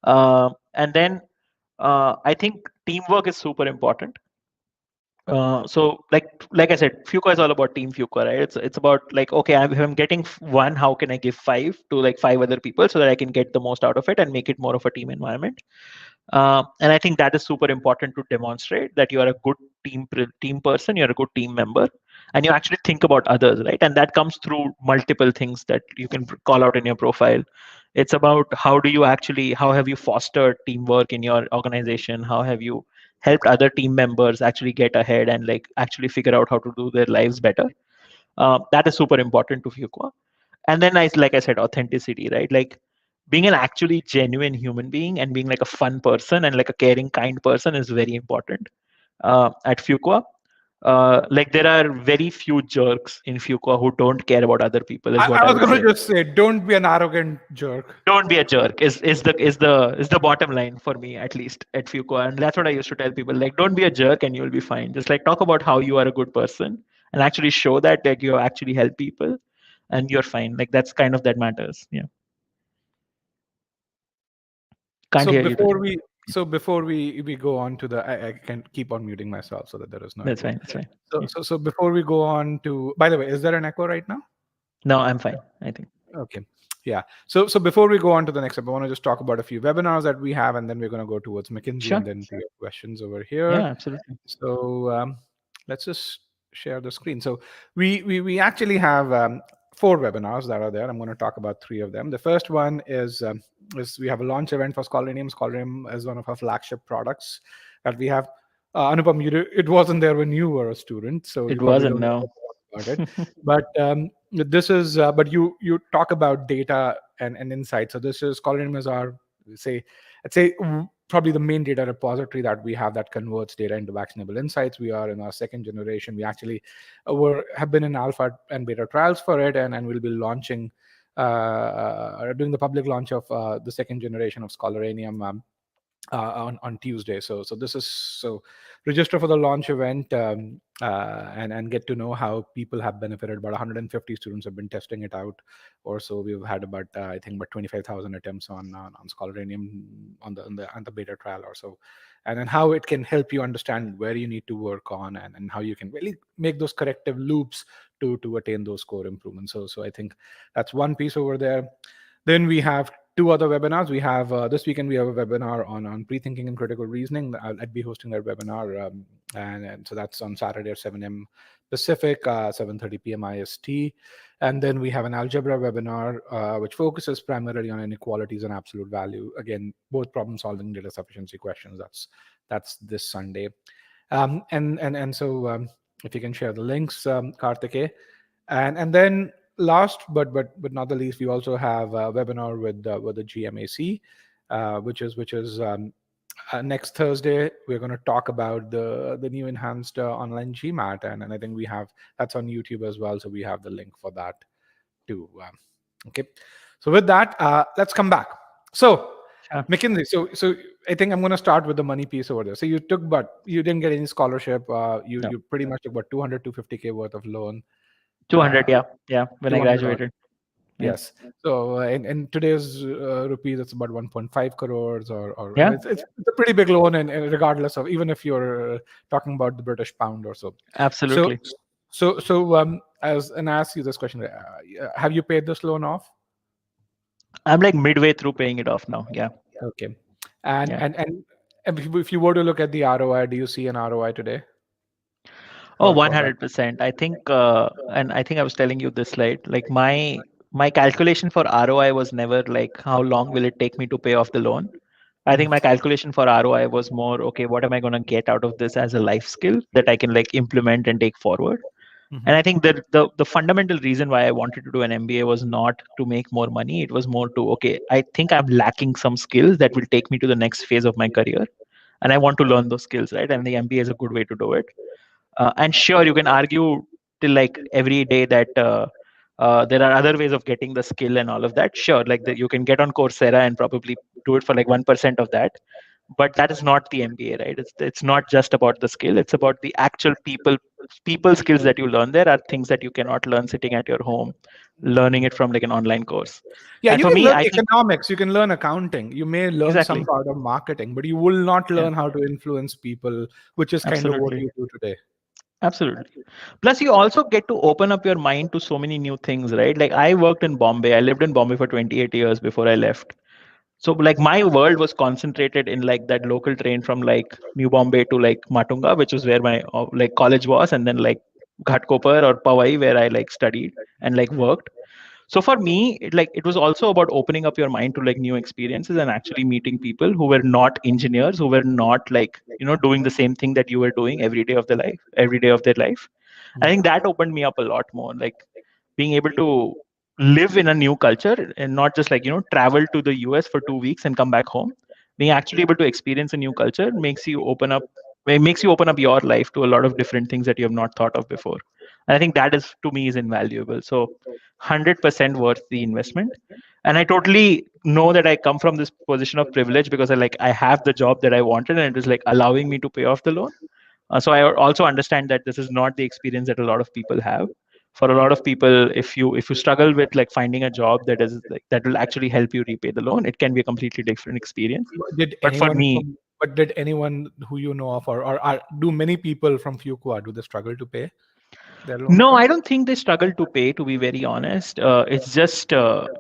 And then I think teamwork is super important. So like I said, Fuqua is all about team Fuqua, right? It's about like, okay, if I'm getting one, how can I give five to like five other people so that I can get the most out of it and make it more of a team environment. And I think that is super important to demonstrate that you are a good team person, you're a good team member, and you actually think about others, right? And that comes through multiple things that you can call out in your profile. It's about how have you fostered teamwork in your organization? How have you helped other team members actually get ahead and like actually figure out how to do their lives better? That is super important to Fuqua. And then like I said, authenticity, right? Like being an actually genuine human being and being like a fun person and like a caring, kind person is very important at Fuqua. Like there are very few jerks in Fuqua who don't care about other people, is what I I was would going say. to just say, don't be an arrogant jerk. Don't be a jerk is the bottom line for me, at least at Fuqua. And that's what I used to tell people. Like, don't be a jerk and you'll be fine. Just like talk about how you are a good person and actually show that you actually help people and you're fine. Like that's kind of that matters. Yeah. Can't So hear you. before we go on to I can keep on muting myself so that there is no That's echo. fine. That's fine. So Yeah. so before we go on to, by the way, is there an echo right now? No, I'm fine, I think. Okay. Yeah. So before we go on to the next step, I want to just talk about a few webinars that we have, and then we're going to go towards McKinsey Sure. and then to your questions over Yeah, here. absolutely. So let's just share the screen. So we actually have 4 webinars that are there. I'm going to talk about 3 of them. The first one is we have a launch event for Scholarinium. Scholarinium is one of our flagship products that we have. Anupam, it wasn't there when you were a student, so It you probably wasn't, don't know no. about it. But this is but you talk about data and insight. So this is Scholarinium is our, say, let's say probably the main data repository that we have that converts data into actionable insights. We are in our second generation. We actually have been in alpha and beta trials for it, and we'll be launching, doing the public launch of the second generation of Scholarium on Tuesday. So this is so register for the launch event, and get to know how people have benefited. About 150 students have been testing it out, or so. We've had about I think about 25,000 attempts on Scholarium on the beta trial or so, and then how it can help you understand where you need to work on, and how you can really make those corrective loops to attain those score improvements. So I think that's one piece over there. Then we have two other webinars. We have this weekend we have a webinar on pre-thinking and critical reasoning. I'd be hosting that webinar, and so that's on Saturday at 7 a.m. Pacific, 7:30 p.m. IST. And then we have an algebra webinar, which focuses primarily on inequalities and absolute value. Again, both problem-solving data sufficiency questions. That's this Sunday. And so if you can share the links, Karthike. And then last but not the least, we also have a webinar with the GMAC, which is next Thursday. We're going to talk about the new enhanced online GMAT, and I think we have that's on YouTube as well. So we have the link for that too. Okay, so with that, let's come back. So Sure. McKinsey. So I think I'm going to start with the money piece over there. So you took, but you didn't get any scholarship. You No. you pretty much took about 250K worth of loan. 200, yeah, when I 200. graduated. Yeah. Yes. So in today's rupees, it's about 1.5 crores, or Yeah, it's a pretty big loan, and regardless of even if you're talking about the British pound or so. So absolutely. as I ask you this question, have you paid this loan off? I'm like midway through paying it off now. Yeah. Okay. And Yeah. and and if you were to look at the ROI, do you see an ROI today Oh, for that? 100%. I think, and I think I was telling you this slide. Like my calculation for ROI was never like how long will it take me to pay off the loan. I think my calculation for ROI was more, okay, what am I going to get out of this as a life skill that I can like implement and take forward? And I think that the fundamental reason why I wanted to do an MBA was not to make more money. It was more to, okay, I think I'm lacking some skills that will take me to the next phase of my career. And I want to learn those skills, right? And the MBA is a good way to do it. And sure, you can argue till like every day that there are other ways of getting the skill and all of that. Sure, like that you can get on Coursera and probably do it for like 1% of that. But that is not the MBA, right? It's not just about the skill. It's about the actual people skills that you learn. There are things that you cannot learn sitting at your home, learning it from like an online course. Yeah, And you for can me, learn I think economics, you can learn accounting, you may learn some exactly, part of marketing, but you will not yeah, learn how to influence people, which is kind of what absolutely. you do today. Absolutely. Plus, you also get to open up your mind to so many new things, right? Like I worked in Bombay. I lived in Bombay for 28 years before I left. So like my world was concentrated in like that local train from like New Bombay to like Matunga, which was where my like college was, and then like Ghatkopar or Powai where I like studied and like worked. So for me, it was also about opening up your mind to like new experiences and actually meeting people who were not engineers, who were not like doing the same thing that you were doing every day of their life. I think that opened me up a lot more, like being able to live in a new culture and not just like travel to the US for 2 weeks and come back home. Being actually able to experience a new culture makes you open up your life to a lot of different things that you have not thought of before. And I think that is to me is invaluable. So 100% worth the investment. And I totally know that I come from this position of privilege because I have the job that I wanted, and it is like allowing me to pay off the loan. So I also understand that this is not the experience that a lot of people have. For a lot of people, if you struggle with like finding a job that is like that will actually help you repay the loan, it can be a completely different experience. Did But for anyone me, from, but did anyone who you know of, or do many people from Fuqua, do they struggle to pay their loan no, I first? don't think they struggle to pay, to be very honest. It's just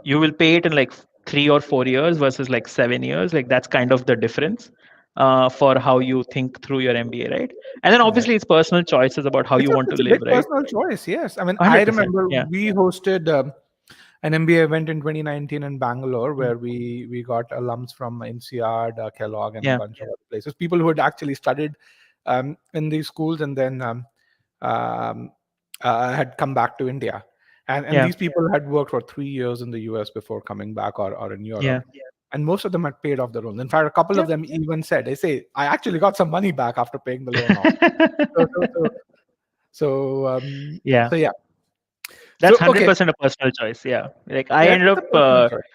you will pay it in like 3 or 4 years versus like 7 years. Like that's kind of the difference for how you think through your MBA, right? And then Right. obviously it's personal choices about how you want to It's a live, big right? personal choice. Yes. I mean, I 100%. remember Yeah. we hosted an MBA event in 2019 in Bangalore, Mm. where we got alums from INSEAD, Kellogg, and a Yeah. bunch of other places. People who had actually studied in these schools, and then um, had come back to India. And Yeah. these people had worked for 3 years in the US before coming back, or in Yeah. Europe. and most of them had paid off the loans. In fact, a couple of Yeah. them even said, "They say I actually got some money back after paying the loan off." So, so, so, Yeah. so yeah. That's So okay, 100% a personal choice. Yeah. Like I yeah, ended it's a up personal choice.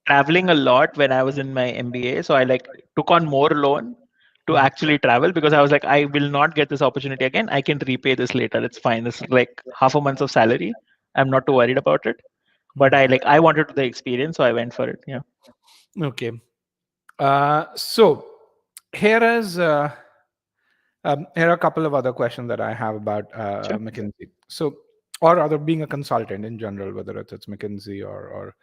traveling a lot when I was in my MBA. So I like took on more loan to Mhm. actually travel because I was like, I will not get this opportunity again. I can repay this later. It's fine. It's like half a month of salary. I'm not too worried about it. But Mhm. I wanted the experience, so I went for it. Yeah. Okay. So here is here are a couple of other questions that I have about Sure. McKinsey. So, or other being a consultant in general, whether it's McKinsey or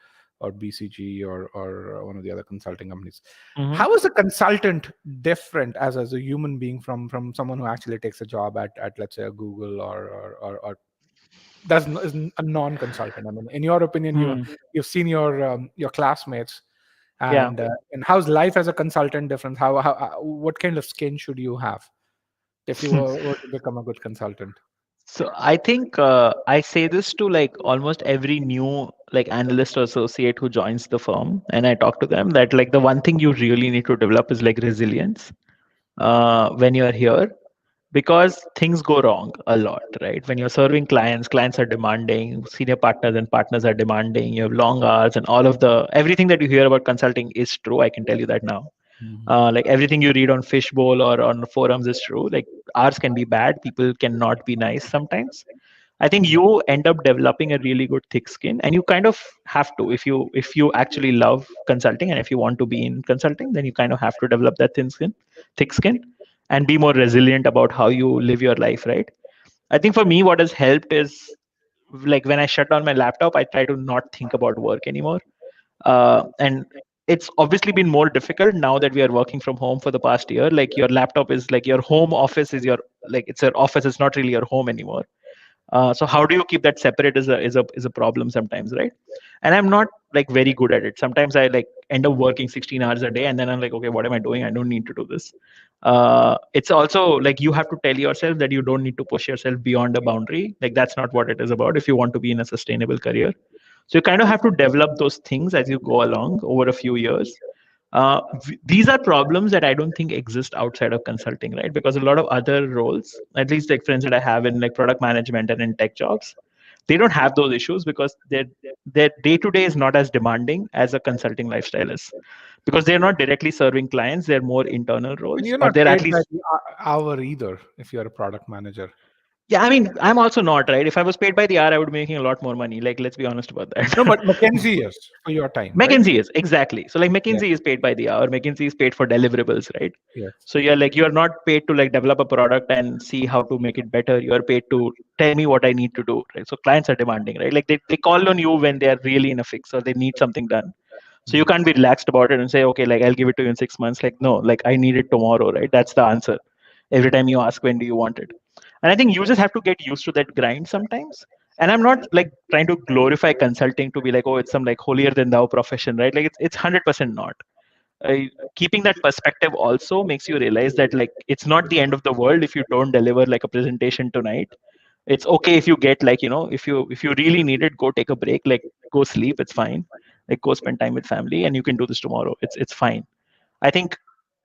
BCG or one of the other consulting companies. Hmm. How is a consultant different as a human being from someone who actually takes a job at let's say a Google or is a non-consultant? I mean, in your opinion, Hmm. you've seen your classmates, Yeah. and how's life as a consultant different? How what kind of skin should you have if you were to become a good consultant? So I think I say this to like almost every new like analyst or associate who joins the firm, and I talk to them that like the one thing you really need to develop is like resilience when you are here, because things go wrong a lot, right? When you're serving clients, clients are demanding, senior partners and partners are demanding. You have long hours, and all of the everything that you hear about consulting is true. I can tell you that now. Mhm. Like everything you read on Fishbowl or on forums is true. Like ours can be bad. People cannot be nice sometimes. I think you end up developing a really good thick skin, and you kind of have to if you actually love consulting and if you want to be in consulting, then you kind of have to develop that thick skin, and be more resilient about how you live your life, right? I think for me, what has helped is like when I shut down my laptop, I try to not think about work anymore. And it's obviously been more difficult now that we are working from home for the past year. Like your laptop is like your home office is your like it's your office. It's not really your home anymore. So how do you keep that separate is a problem sometimes, right? And I'm not like very good at it. Sometimes I like end up working 16 hours a day, and then I'm like, okay, what am I doing? I don't need to do this. It's also like you have to tell yourself that you don't need to push yourself beyond a boundary. Like that's not what it is about if you want to be in a sustainable career. So you kind of have to develop those things as you go along over a few years. These are problems that I don't think exist outside of consulting, right? Because a lot of other roles, at least like friends that I have in like product management and in tech jobs, they don't have those issues because their day to day is not as demanding as a consulting lifestyle is, because they're not directly serving clients; they're more internal And roles, you're or not they're at paid by least. the hour either if you're a product manager. Yeah, I mean, I'm also not, right. If I was paid by the hour, I would be making a lot more money. Like, let's be honest about No, that. but McKinsey is for your time, right? McKinsey is exactly. So like Yeah. McKinsey is paid by the hour. McKinsey is paid for deliverables, right? Yes. So you're not paid to like develop a product and see how to make it better. You're paid to tell me what I need to do, right? So clients are demanding, right? Like they call on you when they're really in a fix or they need something done. So you Mhm. can't be relaxed about it and say, okay, like I'll give it to you in 6 months. Like, no, like I need it tomorrow, right? That's the answer. Every time you ask, when do you want it? And I think you just have to get used to that grind sometimes. And I'm not like trying to glorify consulting to be like, oh, it's some like holier than thou profession, right? Like it's 100% not. uh, Keeping that perspective also makes you realize that like it's not the end of the world if you don't deliver like a presentation tonight. It's okay if you get like, if you really need it, go take a break, like go sleep, it's fine. Like go spend time with family and you can do this tomorrow. It's fine. I think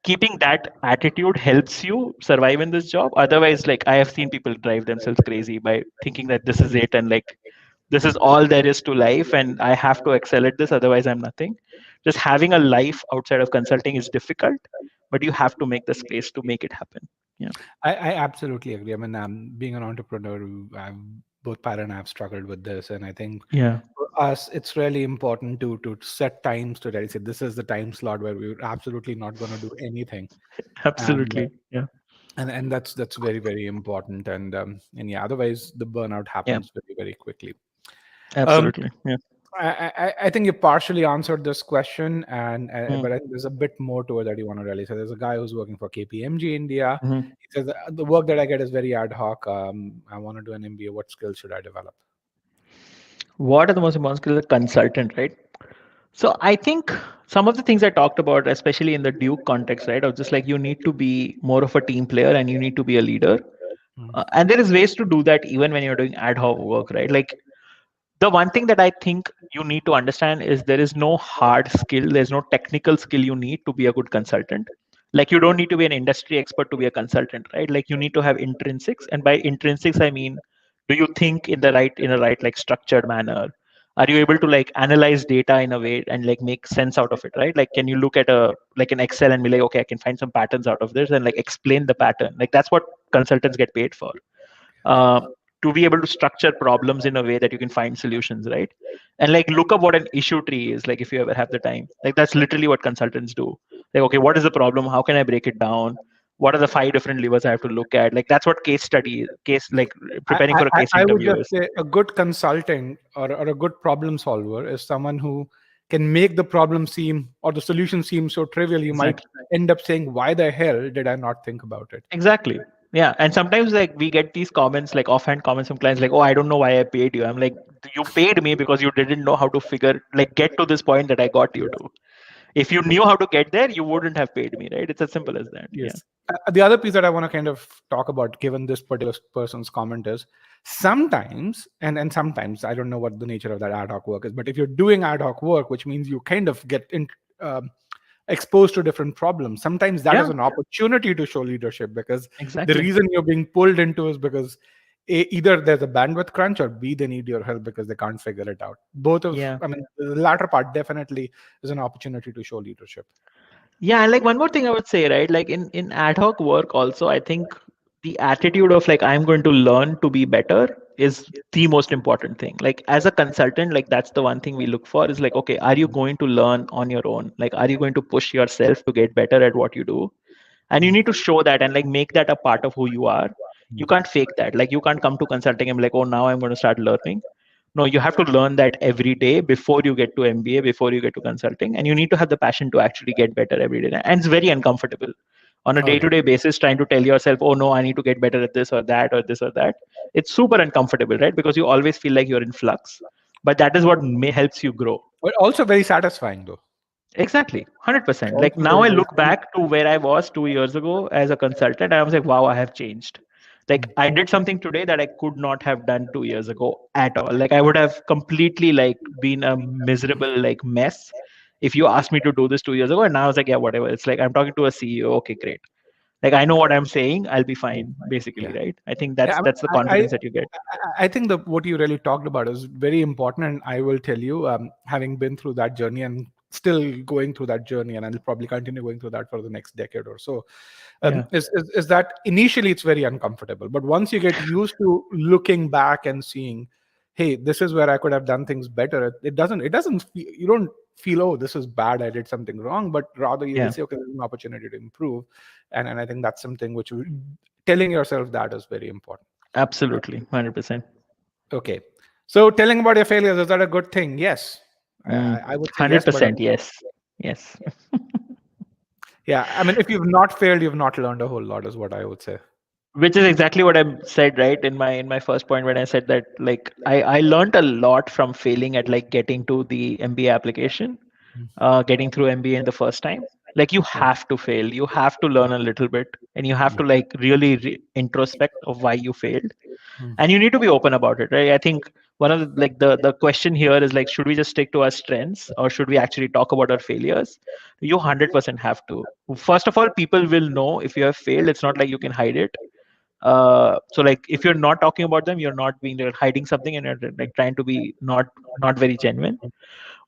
keeping that attitude helps you survive in this job. Otherwise, like I have seen people drive themselves crazy by thinking that this is it and like this is all there is to life and I have to excel at this, otherwise I'm nothing. Just having a life outside of consulting is difficult, but you have to make the space to make it happen. Yeah. I absolutely agree. I mean, being an entrepreneur, both Para and I have struggled with this, and I think Yeah. for us, it's really important to set times to really say this is the time slot where we're absolutely not going to do anything, and Absolutely. Yeah. and that's very very important, and yeah, otherwise the burnout Yeah. happens very very quickly. Um, Absolutely. Yeah. I think you partially answered this question, and Mm. but I think there's a bit more to it that you want to really say. There's a guy who's working for KPMG India. Mhm. He says the work that I get is very ad hoc. I want to do an MBA. What skills should I develop? What are the most important skills as a consultant, right? So I think some of the things I talked about, especially in the Duke context, right, of just like you need to be more of a team player and you need to be a leader. Mm. And there is ways to do that even when you're doing ad hoc work, right? Like The one thing that I think you need to understand is there is no hard skill, there's no technical skill you need to be a good consultant. Like, you don't need to be an industry expert to be a consultant, right? Like, you need to have intrinsics, and by intrinsics I mean, do you think in a right like structured manner? Are you able to like analyze data in a way and like make sense out of it, right? Like, can you look at a like an Excel and be like, okay, I can find some patterns out of this and like explain the pattern? Like, that's what consultants get paid for. uh, to be able to structure problems in a way that you can find solutions, right? And like, look up what an issue tree is, like, if you ever have the time. Like, that's literally what consultants do. Like, okay, what is the problem, how can I break it down, what are the 5 different levers I have to look at? Like, that's what case study case like preparing for a case I would interview just is. say a good consultant or a good problem solver is someone who can make the problem seem or the solution seem so trivial you might Exactly. end up saying, why the hell did I not think about it? Exactly. Yeah. And sometimes like we get these comments, like offhand comments from clients, like, oh, I don't know why I paid you. I'm like, you paid me because you didn't know how to figure, like, get to this point that I got you to. If you knew how to get there, you wouldn't have paid me, right? It's as simple as that. Yeah. Yes. The other piece that I want to kind of talk about, given this particular person's comment, is sometimes, and sometimes, I don't know what the nature of that ad hoc work is, but if you're doing ad hoc work, which means you kind of get um, exposed to different problems, sometimes that is Yeah. an opportunity to show leadership, because the Exactly. reason you're being pulled into is because either there's a bandwidth crunch, or B, they need your help because they can't figure it out. Both of, Yeah. I mean, the latter part definitely is an opportunity to show leadership. Yeah. And like, one more thing I would say, right? Like, in ad hoc work also, I think the attitude of like, I'm going to learn to be better is the most important thing. Like, as a consultant, like, that's the one thing we look for is like, okay, are you going to learn on your own? Like, are you going to push yourself to get better at what you do? And you need to show that and like make that a part of who you are. You can't fake that. Like, you can't come to consulting and be like, oh, now I'm going to start learning. No, you have to learn that every day before you get to MBA, before you get to consulting, and you need to have the passion to actually get better every day. And it's very uncomfortable on a Oh, yeah. day-to-day basis, trying to tell yourself, oh no, I need to get better at this or that or this or that. It's super uncomfortable, right? Because you always feel like you're in flux, but that is what may helps you grow. But also very satisfying, though. Exactly, 100%. Like, Also now very, I very look back to where I was 2 years ago as a consultant, and I was like, wow, I have changed. Like, Mm. I did something today that I could not have done 2 years ago at all. Like, I would have completely like been a miserable like mess if you asked me to do this 2 years ago. And now I was like, yeah, whatever. It's like I'm talking to a CEO. Okay, great. Like, I know what I'm saying. I'll be fine, basically, Yeah. right? I think Yeah, I, mean, that's the confidence that you get. I think that what you really talked about is very important, and I will tell you, having been through that journey and still going through that journey, and I'll probably continue going through that for the next decade or so, Yeah. is that initially it's very uncomfortable, but once you get used to looking back and seeing, hey, this is where I could have done things better. It doesn't you don't feel, oh, this is bad, I did something wrong, but rather you will Yeah. say, okay, there's an opportunity to improve, and I think that's something which telling yourself that is very important. Absolutely. 100%. Okay. So telling about your failures, is that a good thing? Yes. I would say yes, but 100%. Yes. Yes. yeah, I mean, if you've not failed, you've not learned a whole lot, is what I would say. Which is exactly what I said, right, in my first point, when I said that like I learned a lot from failing at like getting to the MBA application, getting through MBA in the first time. Like, you have to fail, you have to learn a little bit, and you have to like really introspect of why you failed, Mm. and you need to be open about it, right? I think one of the, like the question here is like, should we just stick to our strengths or should we actually talk about our failures? You 100% have to. First of all, people will know if you have failed. It's not like you can hide it. So like, if you're not talking about them, you're not being like hiding something, and you're like trying to be not very genuine.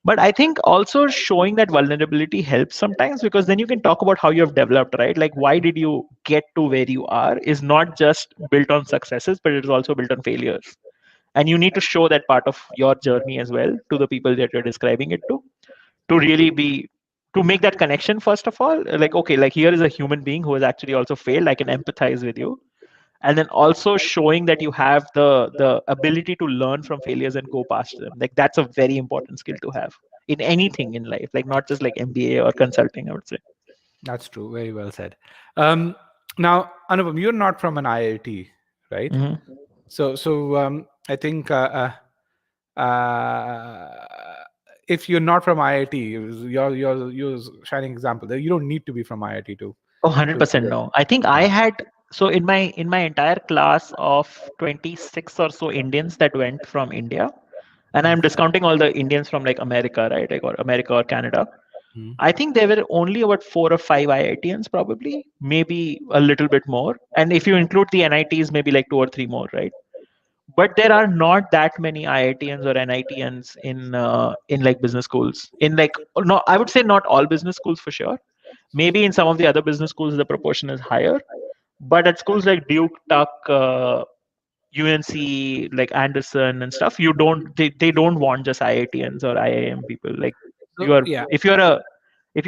But I think also showing that vulnerability helps sometimes, because then you can talk about how you have developed, right? Like, why did you get to where you are is not just built on successes, but it is also built on failures. And you need to show that part of your journey as well to the people that you're describing it to really be, to make that connection. First of all, like, okay, like, here is a human being who has actually also failed, I can empathize with you. And then also showing that you have the ability to learn from failures and go past them. Like, that's a very important skill to have in anything in life, like not just like MBA or consulting, I would say. That's true. Very well said. Um, Now, Anupam, you're not from an IIT, right? Hmm. So I think uh, if you're not from IIT, you're a shining example. You don't need to be from IIT Oh, to 100% no. I think I had, so in my entire class of 26 or so Indians that went from India, and I'm discounting all the Indians from like America, right? Like or America or Canada. Mhm. I think there were only about 4 or 5 IITians, probably, maybe a little bit more. And if you include the NITs, maybe like 2 or 3 more, right? But there are not that many IITians or NITians in like business schools. In like no, I would say not all business schools for sure. Maybe in some of the other business schools the proportion is higher. But at schools like Duke, Tuck, UNC, like Anderson and stuff, they don't want just IITians or IIM people. Like you So are yeah, if you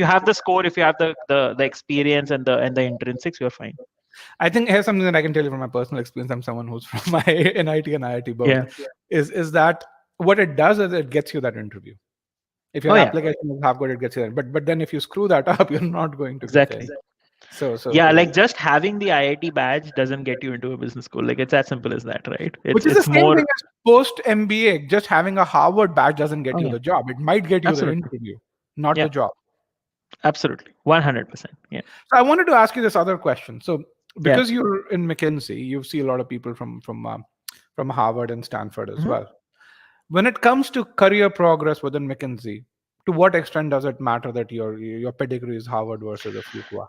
have the score, if you have the experience and the intrinsics, you're fine. I think here's something that I can tell you from my personal experience. I'm someone who's from my NIT and IIT both. Yeah. Is that what it does is it gets you that interview. If Oh your yeah. application is half good, it gets you there. But then if you screw that up, you're not going to get in. Exactly. So Yeah, like just having the IIT badge doesn't get you into a business school. Like it's as simple as that, right? which is the It's same more. thing as post MBA. Just having a Harvard badge doesn't get Oh you yeah. the job. It might get you the Absolutely. interview, not the Yeah. job. Absolutely. 100%. Yeah. So I wanted to ask you this other question. So Yeah. because you're in McKinsey, you see a lot of people from Harvard and Stanford as Mhm. well. When it comes to career progress within McKinsey, to what extent does it matter that your pedigree is Harvard versus a Fuqua?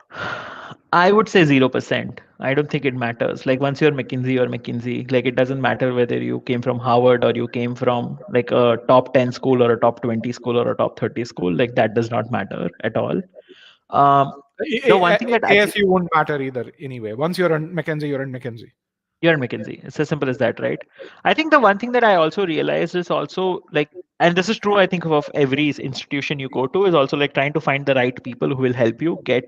I would say 0%. I don't think it matters. Like once you're McKinsey, you're McKinsey. Like it doesn't matter whether you came from Harvard or you came from like a top 10 school or a top 20 school or a top 30 school. Like that does not matter at all. Um, the one thing that actually ASU won't matter either anyway. Once you're in McKinsey, you're in McKinsey. you're in McKinsey. It's as simple as that, right? I think the one thing that I also realized is also like, and this is true, I think, of every institution you go to, is also like trying to find the right people who will help you get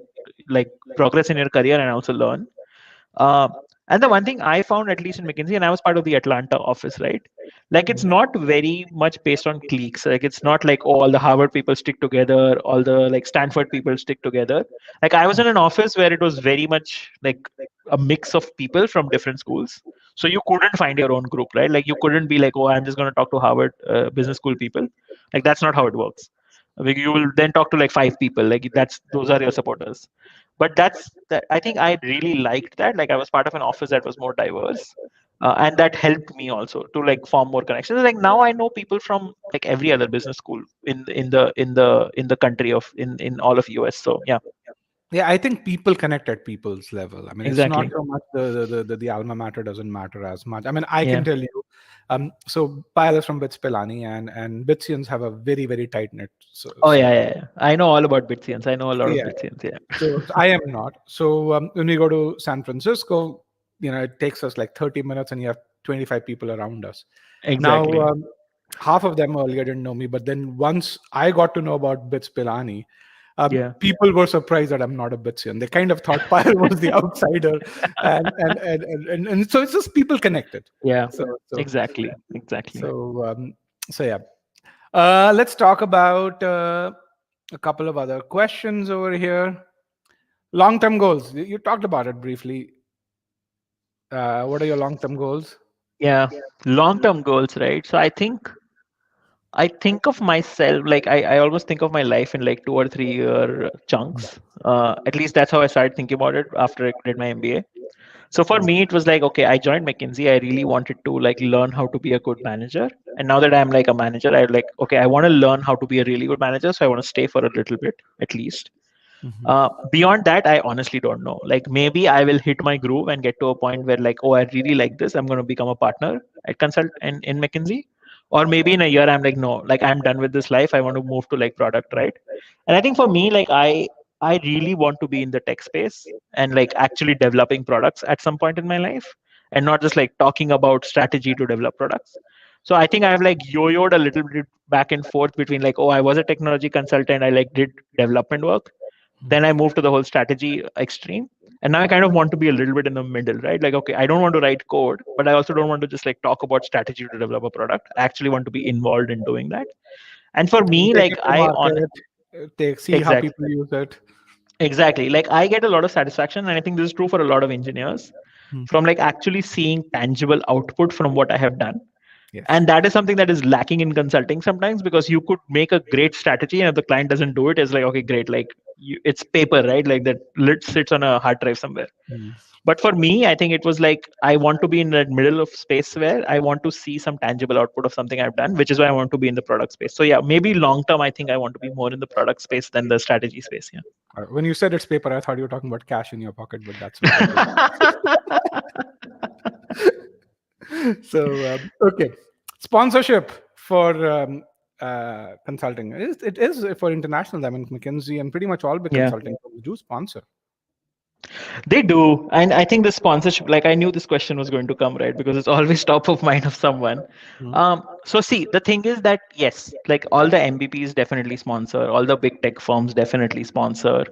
like progress in your career and also learn. Uh, and the one thing I found, at least in McKinsey, and I was part of the Atlanta office, right? Like it's not very much based on cliques. Like it's not like, oh, all the Harvard people stick together, all the like Stanford people stick together. Like I was in an office where it was very much like a mix of people from different schools. So you couldn't find your own group, right? Like you couldn't be like, oh, I'm just going to talk to Harvard business school people. Like that's not how it works. Like, you will then talk to like 5 people. Like those are your supporters. But that's that. I think I really liked that. Like I was part of an office that was more diverse, and that helped me also to like form more connections. Like now I know people from like every other business school in the country of in all of US. So yeah, Yeah, I think people connect at people's level. I mean, it's not exactly. so much the alma mater doesn't matter as much. I mean, I Yeah. can tell you, so Payal is from BITS Pilani, and Bitsians have a very very tight knit Oh yeah, circle. yeah, yeah. I know all about Bitsians. I know a lot of Yeah, Bitsians. Yeah. so I am not. So when we go to San Francisco, it takes us like 30 minutes, and you have 25 people around us. Now, Exactly. half of them earlier didn't know me, but then once I got to know about BITS Pilani, Yeah. people were surprised that I'm not a Bitsian. They kind of thought Payal was the outsider, and so it's just people connected. Yeah. So so Exactly. Exactly. so yeah. Let's talk about a couple of other questions over here. Long-term goals. You talked about it briefly. What are your long-term goals? Yeah. Long-term goals, right? So I think of myself like I almost think of my life in like 2 or 3 year chunks. At least that's how I started thinking about it after I did my MBA. So for me, it was like, okay, I joined McKinsey. I really wanted to like learn how to be a good manager. And now that I'm like a manager, I like, okay, I want to learn how to be a really good manager. So I want to stay for a little bit at least. Mhm. Beyond that, I honestly don't know. Like maybe I will hit my groove and get to a point where like, oh, I really like this. I'm going to become a partner at consult in McKinsey. Or maybe in a year, I'm like, no, like I'm done with this life. I want to move to like product, right? And I think for me, like I really want to be in the tech space and like actually developing products at some point in my life, and not just like talking about strategy to develop products. So I think I've like yo-yoed a little bit back and forth between like, oh, I was a technology consultant, I like did development work, then I moved to the whole strategy extreme. And now I kind of want to be a little bit in the middle, right? Like, okay, I don't want to write code, but I also don't want to just like talk about strategy to develop a product. I actually want to be involved in doing that. And for And me, take like it to market. Take see how exactly, people use it. exactly. Like I get a lot of satisfaction. And I think this is true for a lot of engineers Hmm. from like actually seeing tangible output from what I have done. Yes. And that is something that is lacking in consulting sometimes, because you could make a great strategy and if the client doesn't do it, it's like, okay, great. Like it's paper, right? Like that lid sits on a hard drive somewhere. But for me, I think it was like I want to be in that middle of space where I want to see some tangible output of something I've done, which is why I want to be in the product space. So yeah, maybe long term, I think I want to be more in the product space than the strategy space. Yeah. When you said it's paper, I thought you were talking about cash in your pocket, but that's not. So okay, sponsorship for consulting. It is for international. I mean, McKinsey and pretty much all big Yeah. consulting firms do sponsor. They do. And I think the sponsorship, like I knew this question was going to come, right? Because it's always top of mind of someone. So see, the thing is that yes, like all the MBBs definitely sponsor, all the big tech firms definitely sponsor.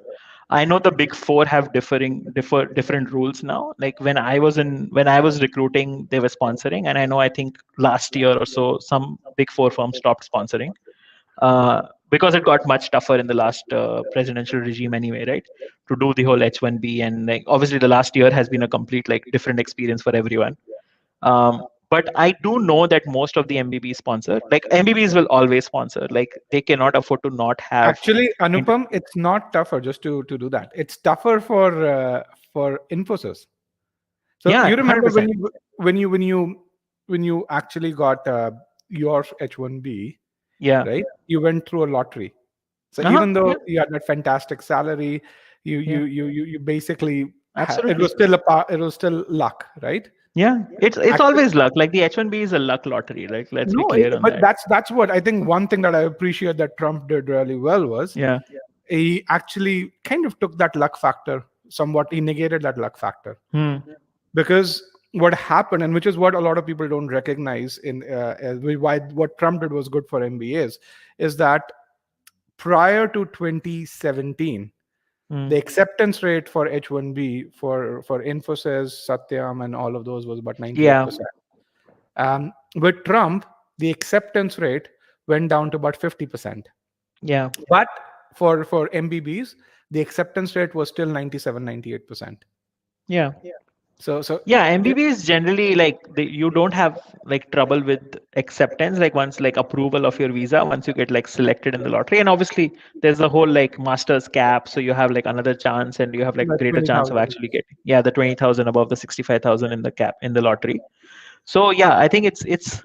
I know the big four have different rules now. Like when I was recruiting, they were sponsoring, and I think last year or so, some big four firms stopped sponsoring. Because it got much tougher in the last presidential regime anyway, right? To do the whole H1B, and like obviously the last year has been a complete like different experience for everyone. But I do know that most of the MBBs sponsor. Like MBBs will always sponsor. Like they cannot afford to not have. Actually, Anupam, it's not tougher just to do that. It's tougher for Infosys. So Yeah, you remember 100%. when you actually got your H1B, Yeah. right? You went through a lottery. So even though you had that fantastic salary, you basically Absolutely. it was still luck, right? Yeah, it's always luck. Like the H1B is a luck lottery. Like let's be clear on but that. that's what I think. One thing that I appreciate that Trump did really well was he actually kind of took that luck factor somewhat. He negated that luck factor because what happened, and which is what a lot of people don't recognize in why what Trump did was good for MBAs, is that prior to 2017, the acceptance rate for H1B for Infosys, Satyam, and all of those was about 98%. With Trump, the acceptance rate went down to about 50%. Yeah. But for MBBs, the acceptance rate was still 97, 98%. Yeah. So yeah, MBBs generally like you don't have like trouble with acceptance. Like once like approval of your visa, once you get like selected in the lottery, and obviously there's a whole like master's cap, so you have like another chance, and you have like greater chance of 20,000. actually getting the 20,000 above the 65,000 in the cap in the lottery. So yeah, I think it's.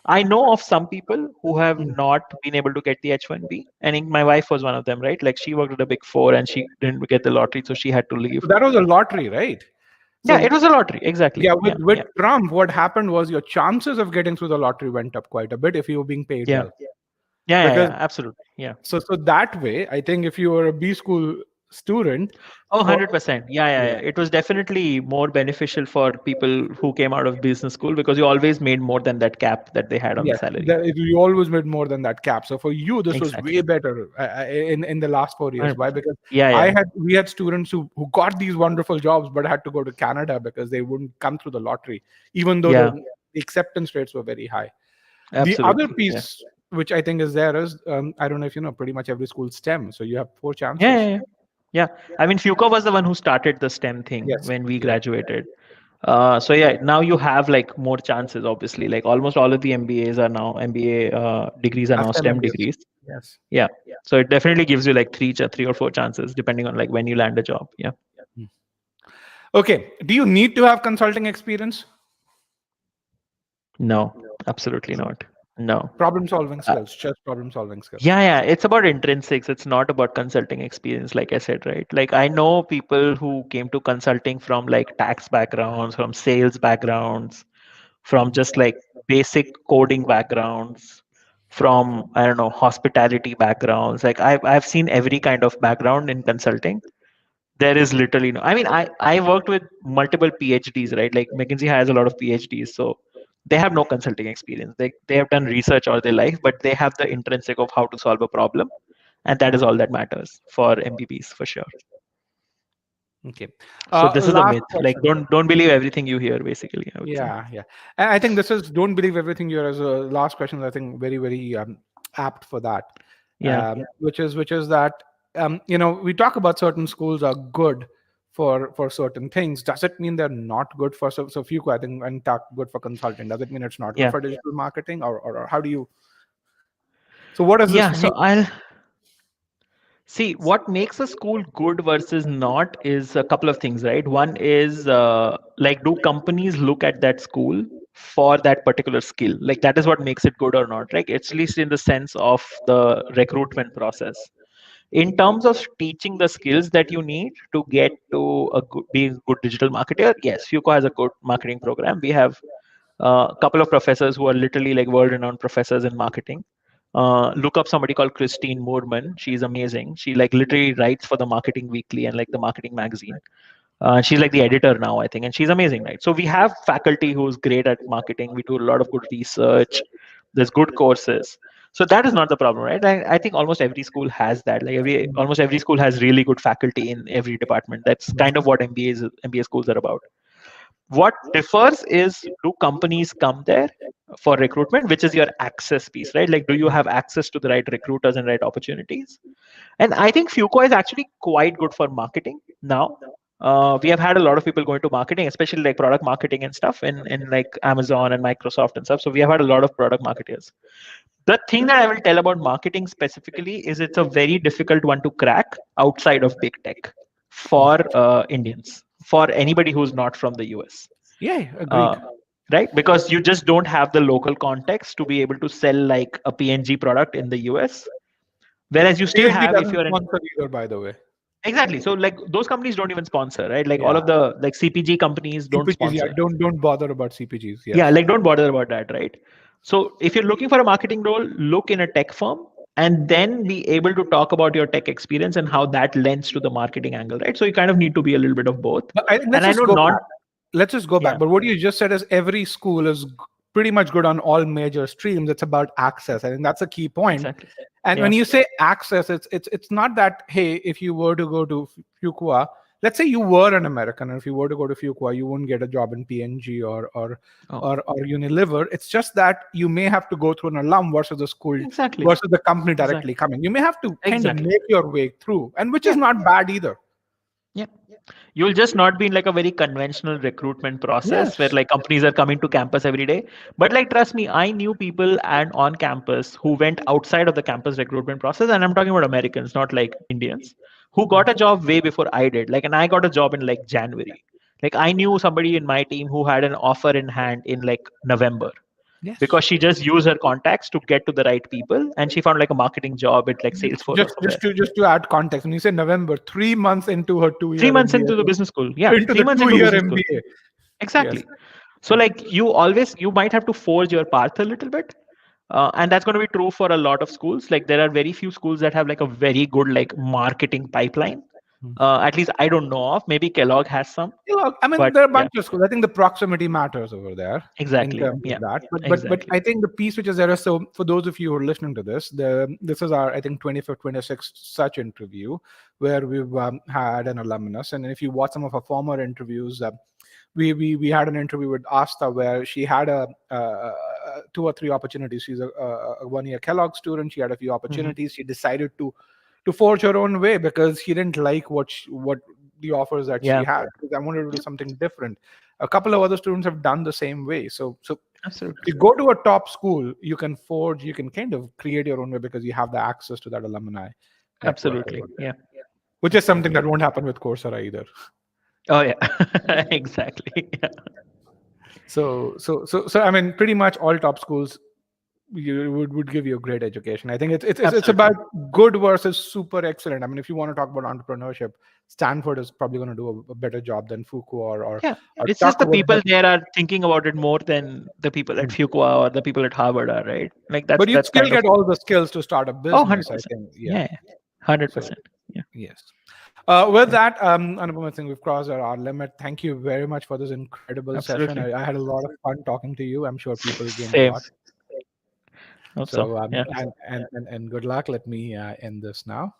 I know of some people who have not been able to get the H1B. And my wife was one of them, right? Like she worked at a big four and she didn't get the lottery, so she had to leave. So that was a lottery, right? Yeah, it was a lottery, exactly. Yeah, with Trump, what happened was your chances of getting through the lottery went up quite a bit if you were being paid well. Yeah, absolutely. Yeah. So that way, I think if you were a B school student. Oh, 100%. Yeah. It was definitely more beneficial for people who came out of business school because you always made more than that cap that they had on the salary. You always made more than that cap. So for you, this was way better in the last 4 years. 100%. Why? Because we had students who got these wonderful jobs but had to go to Canada because they wouldn't come through the lottery, even though the acceptance rates were very high. Absolutely. The other piece, which I think is there, is I don't know if you know, pretty much every school STEM. So you have 4 chances. Yeah. I mean, Fuqua was the one who started the STEM thing when we graduated. So yeah, now you have like more chances, obviously. Like almost all of the MBA degrees are now STEM degrees. Yes. Yeah. So it definitely gives you like 3 or 4 chances depending on like when you land a job. Yeah. Okay. Do you need to have consulting experience? No, absolutely not. No. Problem solving skills, just problem solving skills. Yeah. It's about intrinsics. It's not about consulting experience, like I said, right? Like I know people who came to consulting from like tax backgrounds, from sales backgrounds, from just like basic coding backgrounds, from I don't know, hospitality backgrounds. Like I've seen every kind of background in consulting. There is literally no. I mean, I worked with multiple PhDs, right? Like McKinsey has a lot of PhDs, so they have no consulting experience. They have done research all their life, but they have the intrinsic of how to solve a problem, and that is all that matters for MBBs for sure. Okay. So this is the myth. Like don't believe everything you hear, basically. Yeah. And I think this is don't believe everything you hear as a last question. I think very, very apt for that. Yeah. Which is that we talk about certain schools are good for certain things. Does it mean they're not good for so few? I think and talk good for consulting. Does it mean it's not good for digital marketing, or how do you? So what does this mean? See, what makes a school good versus not is a couple of things, right? One is like, do companies look at that school for that particular skill? Like, that is what makes it good or not, right? It's at least in the sense of the recruitment process. In terms of teaching the skills that you need to get to be a good digital marketer, yes, Fuqua has a good marketing program. We have a couple of professors who are literally like world-renowned professors in marketing. Look up somebody called Christine Moorman. She's amazing. She like literally writes for the Marketing Weekly and like the Marketing Magazine. She's like the editor now, I think, and she's amazing, right? So we have faculty who's great at marketing. We do a lot of good research. There's good courses. So that is not the problem, right? I think almost every school has that. Like almost every school has really good faculty in every department. That's kind of what MBA schools are about. What differs is, do companies come there for recruitment, which is your access piece, right? Like, do you have access to the right recruiters and right opportunities? And I think Fuqua is actually quite good for marketing now. We have had a lot of people going to marketing, especially like product marketing and stuff in like Amazon and Microsoft and stuff. So we have had a lot of product marketers. The thing that I will tell about marketing specifically is it's a very difficult one to crack outside of big tech for Indians, for anybody who's not from the US. Yeah, agreed. Uh, right? Because you just don't have the local context to be able to sell like a PNG product in the US. Whereas you still PNG have, if doesn't you're in sponsor either, by the way. exactly, so like those companies don't even sponsor, right? Like all Yeah, of the like CPG companies don't CPGs. Yeah, sponsor. don't bother about CPGs. Yes. Yeah, like don't bother about that, right? So if you're looking for a marketing role, look in a tech firm and then be able to talk about your tech experience and how that lends to the marketing angle, right? So you kind of need to be a little bit of both. But I think And I know not, let's just go yeah, back. But what you just said is every school is pretty much good on all major streams. It's about access. I think that's a key point. exactly. And Yeah, when you say access, it's not that, hey, if you were to go to Fuqua, let's say you were an American, and if you were to go to Fuqua, you wouldn't get a job in PNG oh, or Unilever. It's just that you may have to go through an alum versus the school exactly. versus the company directly Exactly. coming. You may have to kind of Exactly. make your way through, and which is Yeah. not bad either. Yeah. You'll just not be in like a very conventional recruitment process where Yes. like companies are coming to campus every day. But like trust me, I knew people and on campus who went outside of the campus recruitment process, and I'm talking about Americans, not like Indians, who got a job way before I did. Like, and I got a job in like January. Like I knew somebody in my team who had an offer in hand in like November Yes. because she just used her contacts to get to the right people, and she found like a marketing job at like Salesforce or somewhere. Just to add context, when you say November, 3 months into her 2 year 3 months MBA, into the business school. Yeah, into 3 the months two into year business school. MBA. Yes. Exactly. So like you might have to forge your path a little bit. And that's going to be true for a lot of schools. Like there are very few schools that have like a very good like marketing pipeline. At least I don't know of. Maybe Kellogg has some, I mean, but there are a yeah, bunch of schools. I think the proximity matters over there in exactly. terms Yeah, of that. But exactly. I think the piece which is there is, so for those of you who are listening to this, this is our, I think, 25th, 26th such interview where we've had an alumnus. And if you watch some of our former interviews, we had an interview with Asta where she had a 2 or 3 opportunities. She's a 1 year Kellogg student. She had a few opportunities. She decided to forge her own way because she didn't like what the offers that she Yeah, had. Because I wanted to do something different. A couple of other students have done the same way. So if absolutely. you go to a top school, you can kind of create your own way because you have the access to that alumni network Absolutely. over there, Yeah. which is something that won't happen with Coursera either. Oh yeah. Exactly. Yeah. So I mean, pretty much all top schools you would give you a great education. I think it's Absolutely. about good versus super excellent. I mean, if you want to talk about entrepreneurship, Stanford is probably going to do a better job than Fuqua or Yeah. or It's just Tuck the would. people there are thinking about it more than the people at Fuqua or the people at Harvard are, right? Like But you'd that's still kind of get all the skills to start a oh, business. I 100%. think, yeah. Yeah. 100%. So Yeah. yes. With that, Anupam, I think we've crossed our limit. Thank you very much for this incredible session. Absolutely. I had a lot of fun talking to you. I'm sure people gained a Same. lot. Hope So so. Yeah. and good luck. Let me end this now.